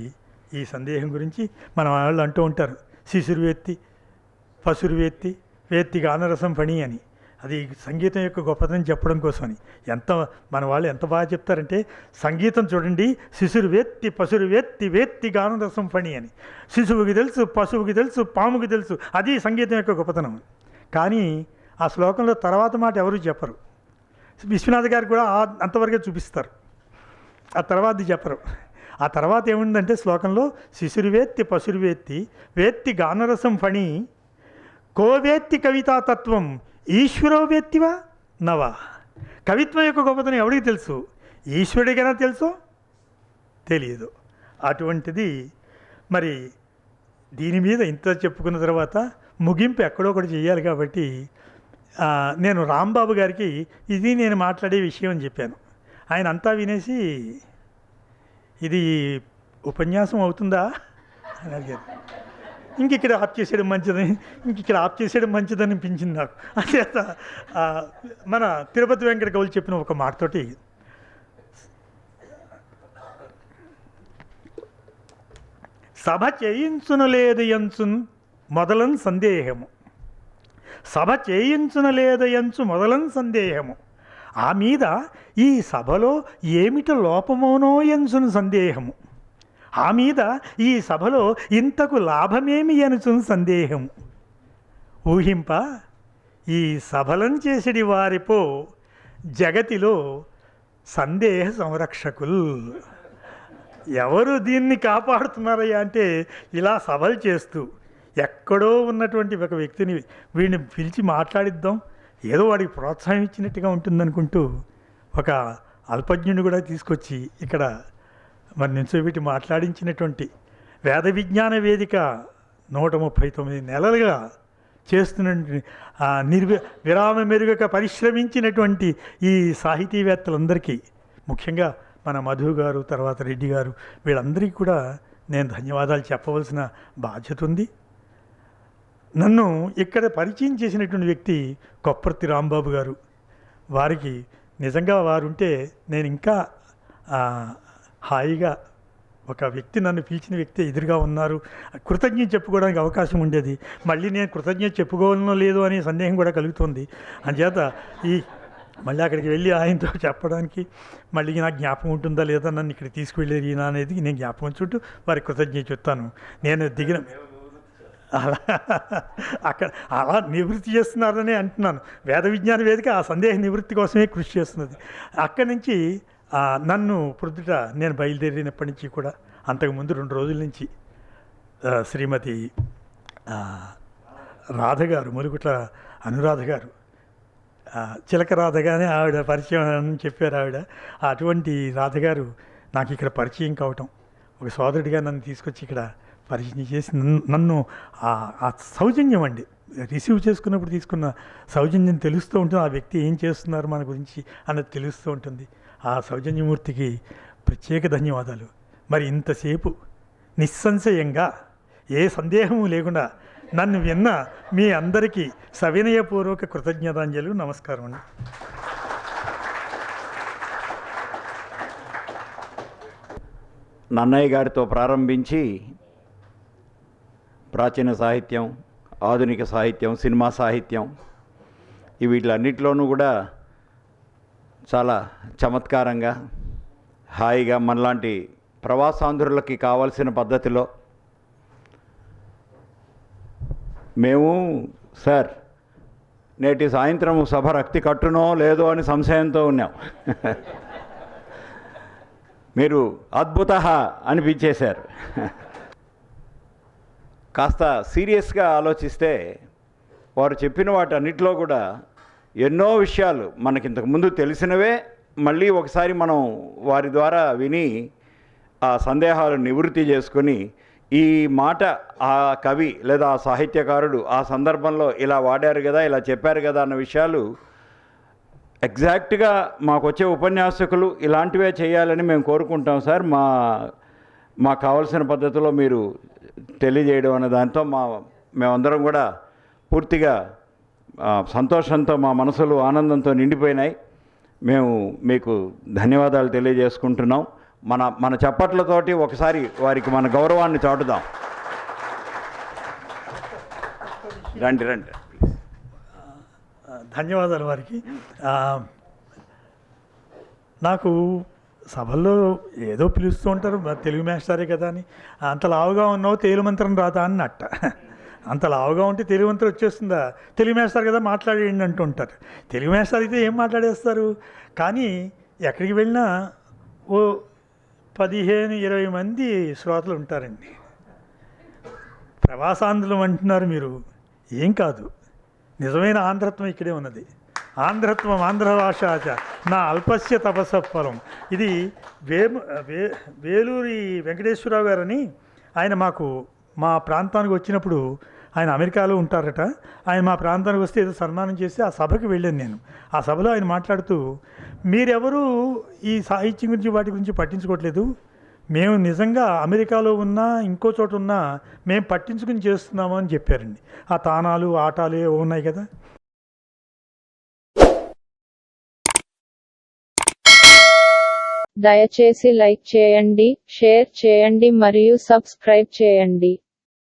D: ఈ సందేహం గురించి మన వాళ్ళు అంటూ ఉంటారు, శిశుర్వేత్తి పశుర్వేత్తి వేత్తి గానరసం ఫణి అని. అది సంగీతం యొక్క గొప్పతనం చెప్పడం కోసమని. మన వాళ్ళు ఎంత బాగా చెప్తారంటే, సంగీతం చూడండి, శిశురు వేత్తి పశురు వేత్తి వేత్తి గానరసం ఫణి అని. శిశువుకి తెలుసు, పశువుకి తెలుసు, పాముకి తెలుసు. అది సంగీతం యొక్క గొప్పతనం. కానీ ఆ శ్లోకంలో తర్వాత మాట ఎవరు చెప్పరు. విశ్వనాథ్ గారు కూడా అంతవరకే చూపిస్తారు, ఆ తర్వాత చెప్పరు. ఆ తర్వాత ఏముందంటే శ్లోకంలో శిశురువేత్తి పశురువేత్తి వేత్తి గానరసం ఫణి కోవేత్తి కవితాతత్వం ఈశ్వరో వేత్తివా నవా. కవిత్వం యొక్క గొప్పతనం ఎవరికి తెలుసు? ఈశ్వరుడికైనా తెలుసో తెలియదు. అటువంటిది మరి దీని మీద ఇంత చెప్పుకున్న తర్వాత ముగింపు ఎక్కడో ఒకటి చేయాలి. కాబట్టి నేను రాంబాబు గారికి ఇది నేను మాట్లాడే విషయం అని చెప్పాను. ఆయన అంతా వినేసి ఇది ఉపన్యాసం అవుతుందా అని అడిగారు. ఇక్కడ ఆప్ చేసేయడం మంచిదని అనిపించింది నాకు. అంచేత మన తిరుపతి వెంకట కవులు చెప్పిన ఒక మాటతోటి సభ చేయించునలేదు ఎంచున్ మొదలన్ సందేహము, సభ చేయించునలేదు ఎంచు మొదలన్ సందేహము, ఆ మీద ఈ సభలో ఏమిట లోపమోనో ఎంచును సందేహము, ఆ మీద ఈ సభలో ఇంతకు లాభమేమి అనుచును సందేహము. ఊహింప ఈ సభలను చేసేటి వారిపో జగతిలో సందేహ సంరక్షకులు. ఎవరు దీన్ని కాపాడుతున్నారయ్యా అంటే ఇలా సభలు చేస్తూ ఎక్కడో ఉన్నటువంటి ఒక వ్యక్తిని వీడిని పిలిచి మాట్లాడిద్దాం, ఏదో వాడికి ప్రోత్సాహం ఇచ్చినట్టుగా ఉంటుందనుకుంటూ ఒక అల్పజ్ఞుని కూడా తీసుకొచ్చి ఇక్కడ మరి నిల్చోబెట్టి మాట్లాడించినటువంటి వేద విజ్ఞాన వేదిక 139 నెలలుగా చేస్తున్న విరామ మెరుగక పరిశ్రమించినటువంటి ఈ సాహితీవేత్తలందరికీ, ముఖ్యంగా మన మధు గారు, తర్వాత రెడ్డి గారు, వీళ్ళందరికీ కూడా నేను ధన్యవాదాలు చెప్పవలసిన బాధ్యత ఉంది. నన్ను ఇక్కడ పరిచయం చేసినటువంటి వ్యక్తి కొప్పర్తి రాంబాబు గారు. వారికి నిజంగా వారుంటే నేను ఇంకా హాయిగా, ఒక వ్యక్తి నన్ను పిలిచిన వ్యక్తి ఎదురుగా ఉన్నారు, కృతజ్ఞత చెప్పుకోవడానికి అవకాశం ఉండేది. మళ్ళీ నేను కృతజ్ఞత చెప్పుకోవాలనో లేదో అనే సందేహం కూడా కలుగుతుంది. అందుచేత మళ్ళీ అక్కడికి వెళ్ళి ఆయనతో చెప్పడానికి మళ్ళీ నాకు జ్ఞాపకం ఉంటుందా లేదా, నన్ను ఇక్కడ తీసుకువెళ్ళేది ఈయన అనేది నేను జ్ఞాపకం చుట్టూ వారికి కృతజ్ఞత చెప్తాను. నేను దిగిన అక్కడ అలా నివృత్తి చేస్తున్నారని అంటున్నాను. వేద విజ్ఞాన వేదిక ఆ సందేహ నివృత్తి కోసమే కృషి చేస్తున్నది. అక్కడి నుంచి నన్ను ప్రొద్దుట నేను బయలుదేరినప్పటి నుంచి కూడా అంతకుముందు 2 రోజుల నుంచి శ్రీమతి రాధ గారు, ములుగుట్ల అనురాధ గారు, చిలక రాధగానే ఆవిడ పరిచయం అని చెప్పారు. ఆవిడ అటువంటి రాధగారు నాకు ఇక్కడ పరిచయం కావటం, ఒక సోదరుడిగా నన్ను తీసుకొచ్చి ఇక్కడ పరిచయం చేసి నన్ను ఆ సౌజన్యం అండి, రిసీవ్ చేసుకున్నప్పుడు తీసుకున్న సౌజన్యం తెలుస్తూ ఉంటుంది. ఆ వ్యక్తి ఏం చేస్తున్నారు మన గురించి అన్నది తెలుస్తూ ఉంటుంది. ఆ సౌజన్యమూర్తికి ప్రత్యేక ధన్యవాదాలు. మరి ఇంతసేపు నిస్సంశయంగా ఏ సందేహము లేకుండా నన్ను విన్న మీ అందరికీ సవినయపూర్వక కృతజ్ఞతాంజలు, నమస్కారం అండి.
B: నన్నయ్య గారితో ప్రారంభించి ప్రాచీన సాహిత్యం, ఆధునిక సాహిత్యం, సినిమా సాహిత్యం, వీటిలన్నిటిలోనూ కూడా చాలా చమత్కారంగా, హాయిగా మనలాంటి ప్రవాసాంధ్రులకి కావాల్సిన పద్ధతిలో మేము సార్ నేటి సాయంత్రం సభ రక్తి కట్టునో లేదో అని సంశయంతో ఉన్నాం. మీరు అద్భుత అనిపించేశారు. కాస్త సీరియస్గా ఆలోచిస్తే వారు చెప్పిన వాటన్నిటిలో కూడా ఎన్నో విషయాలు మనకి ఇంతకుముందు తెలిసినవే మళ్ళీ ఒకసారి మనం వారి ద్వారా విని ఆ సందేహాలు నివృత్తి చేసుకొని, ఈ మాట ఆ కవి లేదా ఆ సాహిత్యకారుడు ఆ సందర్భంలో ఇలా వాడారు కదా, ఇలా చెప్పారు కదా అన్న విషయాలు ఎగ్జాక్ట్గా మాకు వచ్చే ఉపన్యాసకులు ఇలాంటివే చేయాలని మేము కోరుకుంటాం సార్. మాకు కావాల్సిన పద్ధతిలో మీరు తెలియజేయడం అనే దాంతో మేమందరం కూడా పూర్తిగా సంతోషంతో, మా మనసులు ఆనందంతో నిండిపోయినాయి. మేము మీకు ధన్యవాదాలు తెలియజేసుకుంటున్నాం. మన చప్పట్లతోటి ఒకసారి వారికి మన గౌరవాన్ని చాటుదాం. రండి.
D: ధన్యవాదాలు వారికి. నాకు సభల్లో ఏదో పిలుస్తూ ఉంటారు, తెలుగు మాస్టరే కదా అని. అంత లావుగా ఉన్నావు తెలుగు మంత్రం రాదా అన్నట్ట. అంత లావుగా ఉంటే తెలుగు మంత్రం వచ్చేస్తుందా, తెలుగు మాస్టర్ కదా మాట్లాడేయండి అంటూ ఉంటారు. తెలుగు మాస్టర్ అయితే ఏం మాట్లాడేస్తారు. కానీ ఎక్కడికి వెళ్ళినా ఓ 15-20 మంది శ్రోతలు ఉంటారండి. ప్రవాసాంధ్రులం అంటున్నారు మీరు, ఏం కాదు, నిజమైన ఆంధ్రత్వం ఇక్కడే ఉన్నది. ఆంధ్రత్వం ఆంధ్ర భాషాచ నా అల్పస్య తపస్సఫలం. ఇది వేలూరి వెంకటేశ్వరరావు గారని ఆయన మా ప్రాంతానికి వచ్చినప్పుడు, ఆయన అమెరికాలో ఉంటారట, ఆయన మా ప్రాంతానికి వస్తే ఏదో సన్మానం చేసి ఆ సభకి వెళ్ళాను నేను. ఆ సభలో ఆయన మాట్లాడుతూ, మీరెవరూ ఈ సాహిత్యం గురించి వాటి గురించి పట్టించుకోవట్లేదు, మేము నిజంగా అమెరికాలో ఉన్నా ఇంకో చోట ఉన్నా మేము పట్టించుకుని చేస్తున్నాము అని చెప్పారండి. ఆ తానాలు ఆటాలు ఏవో ఉన్నాయి కదా.
E: దయచేసి లైక్ చేయండి, షేర్ చేయండి మరియు సబ్స్క్రైబ్ చేయండి.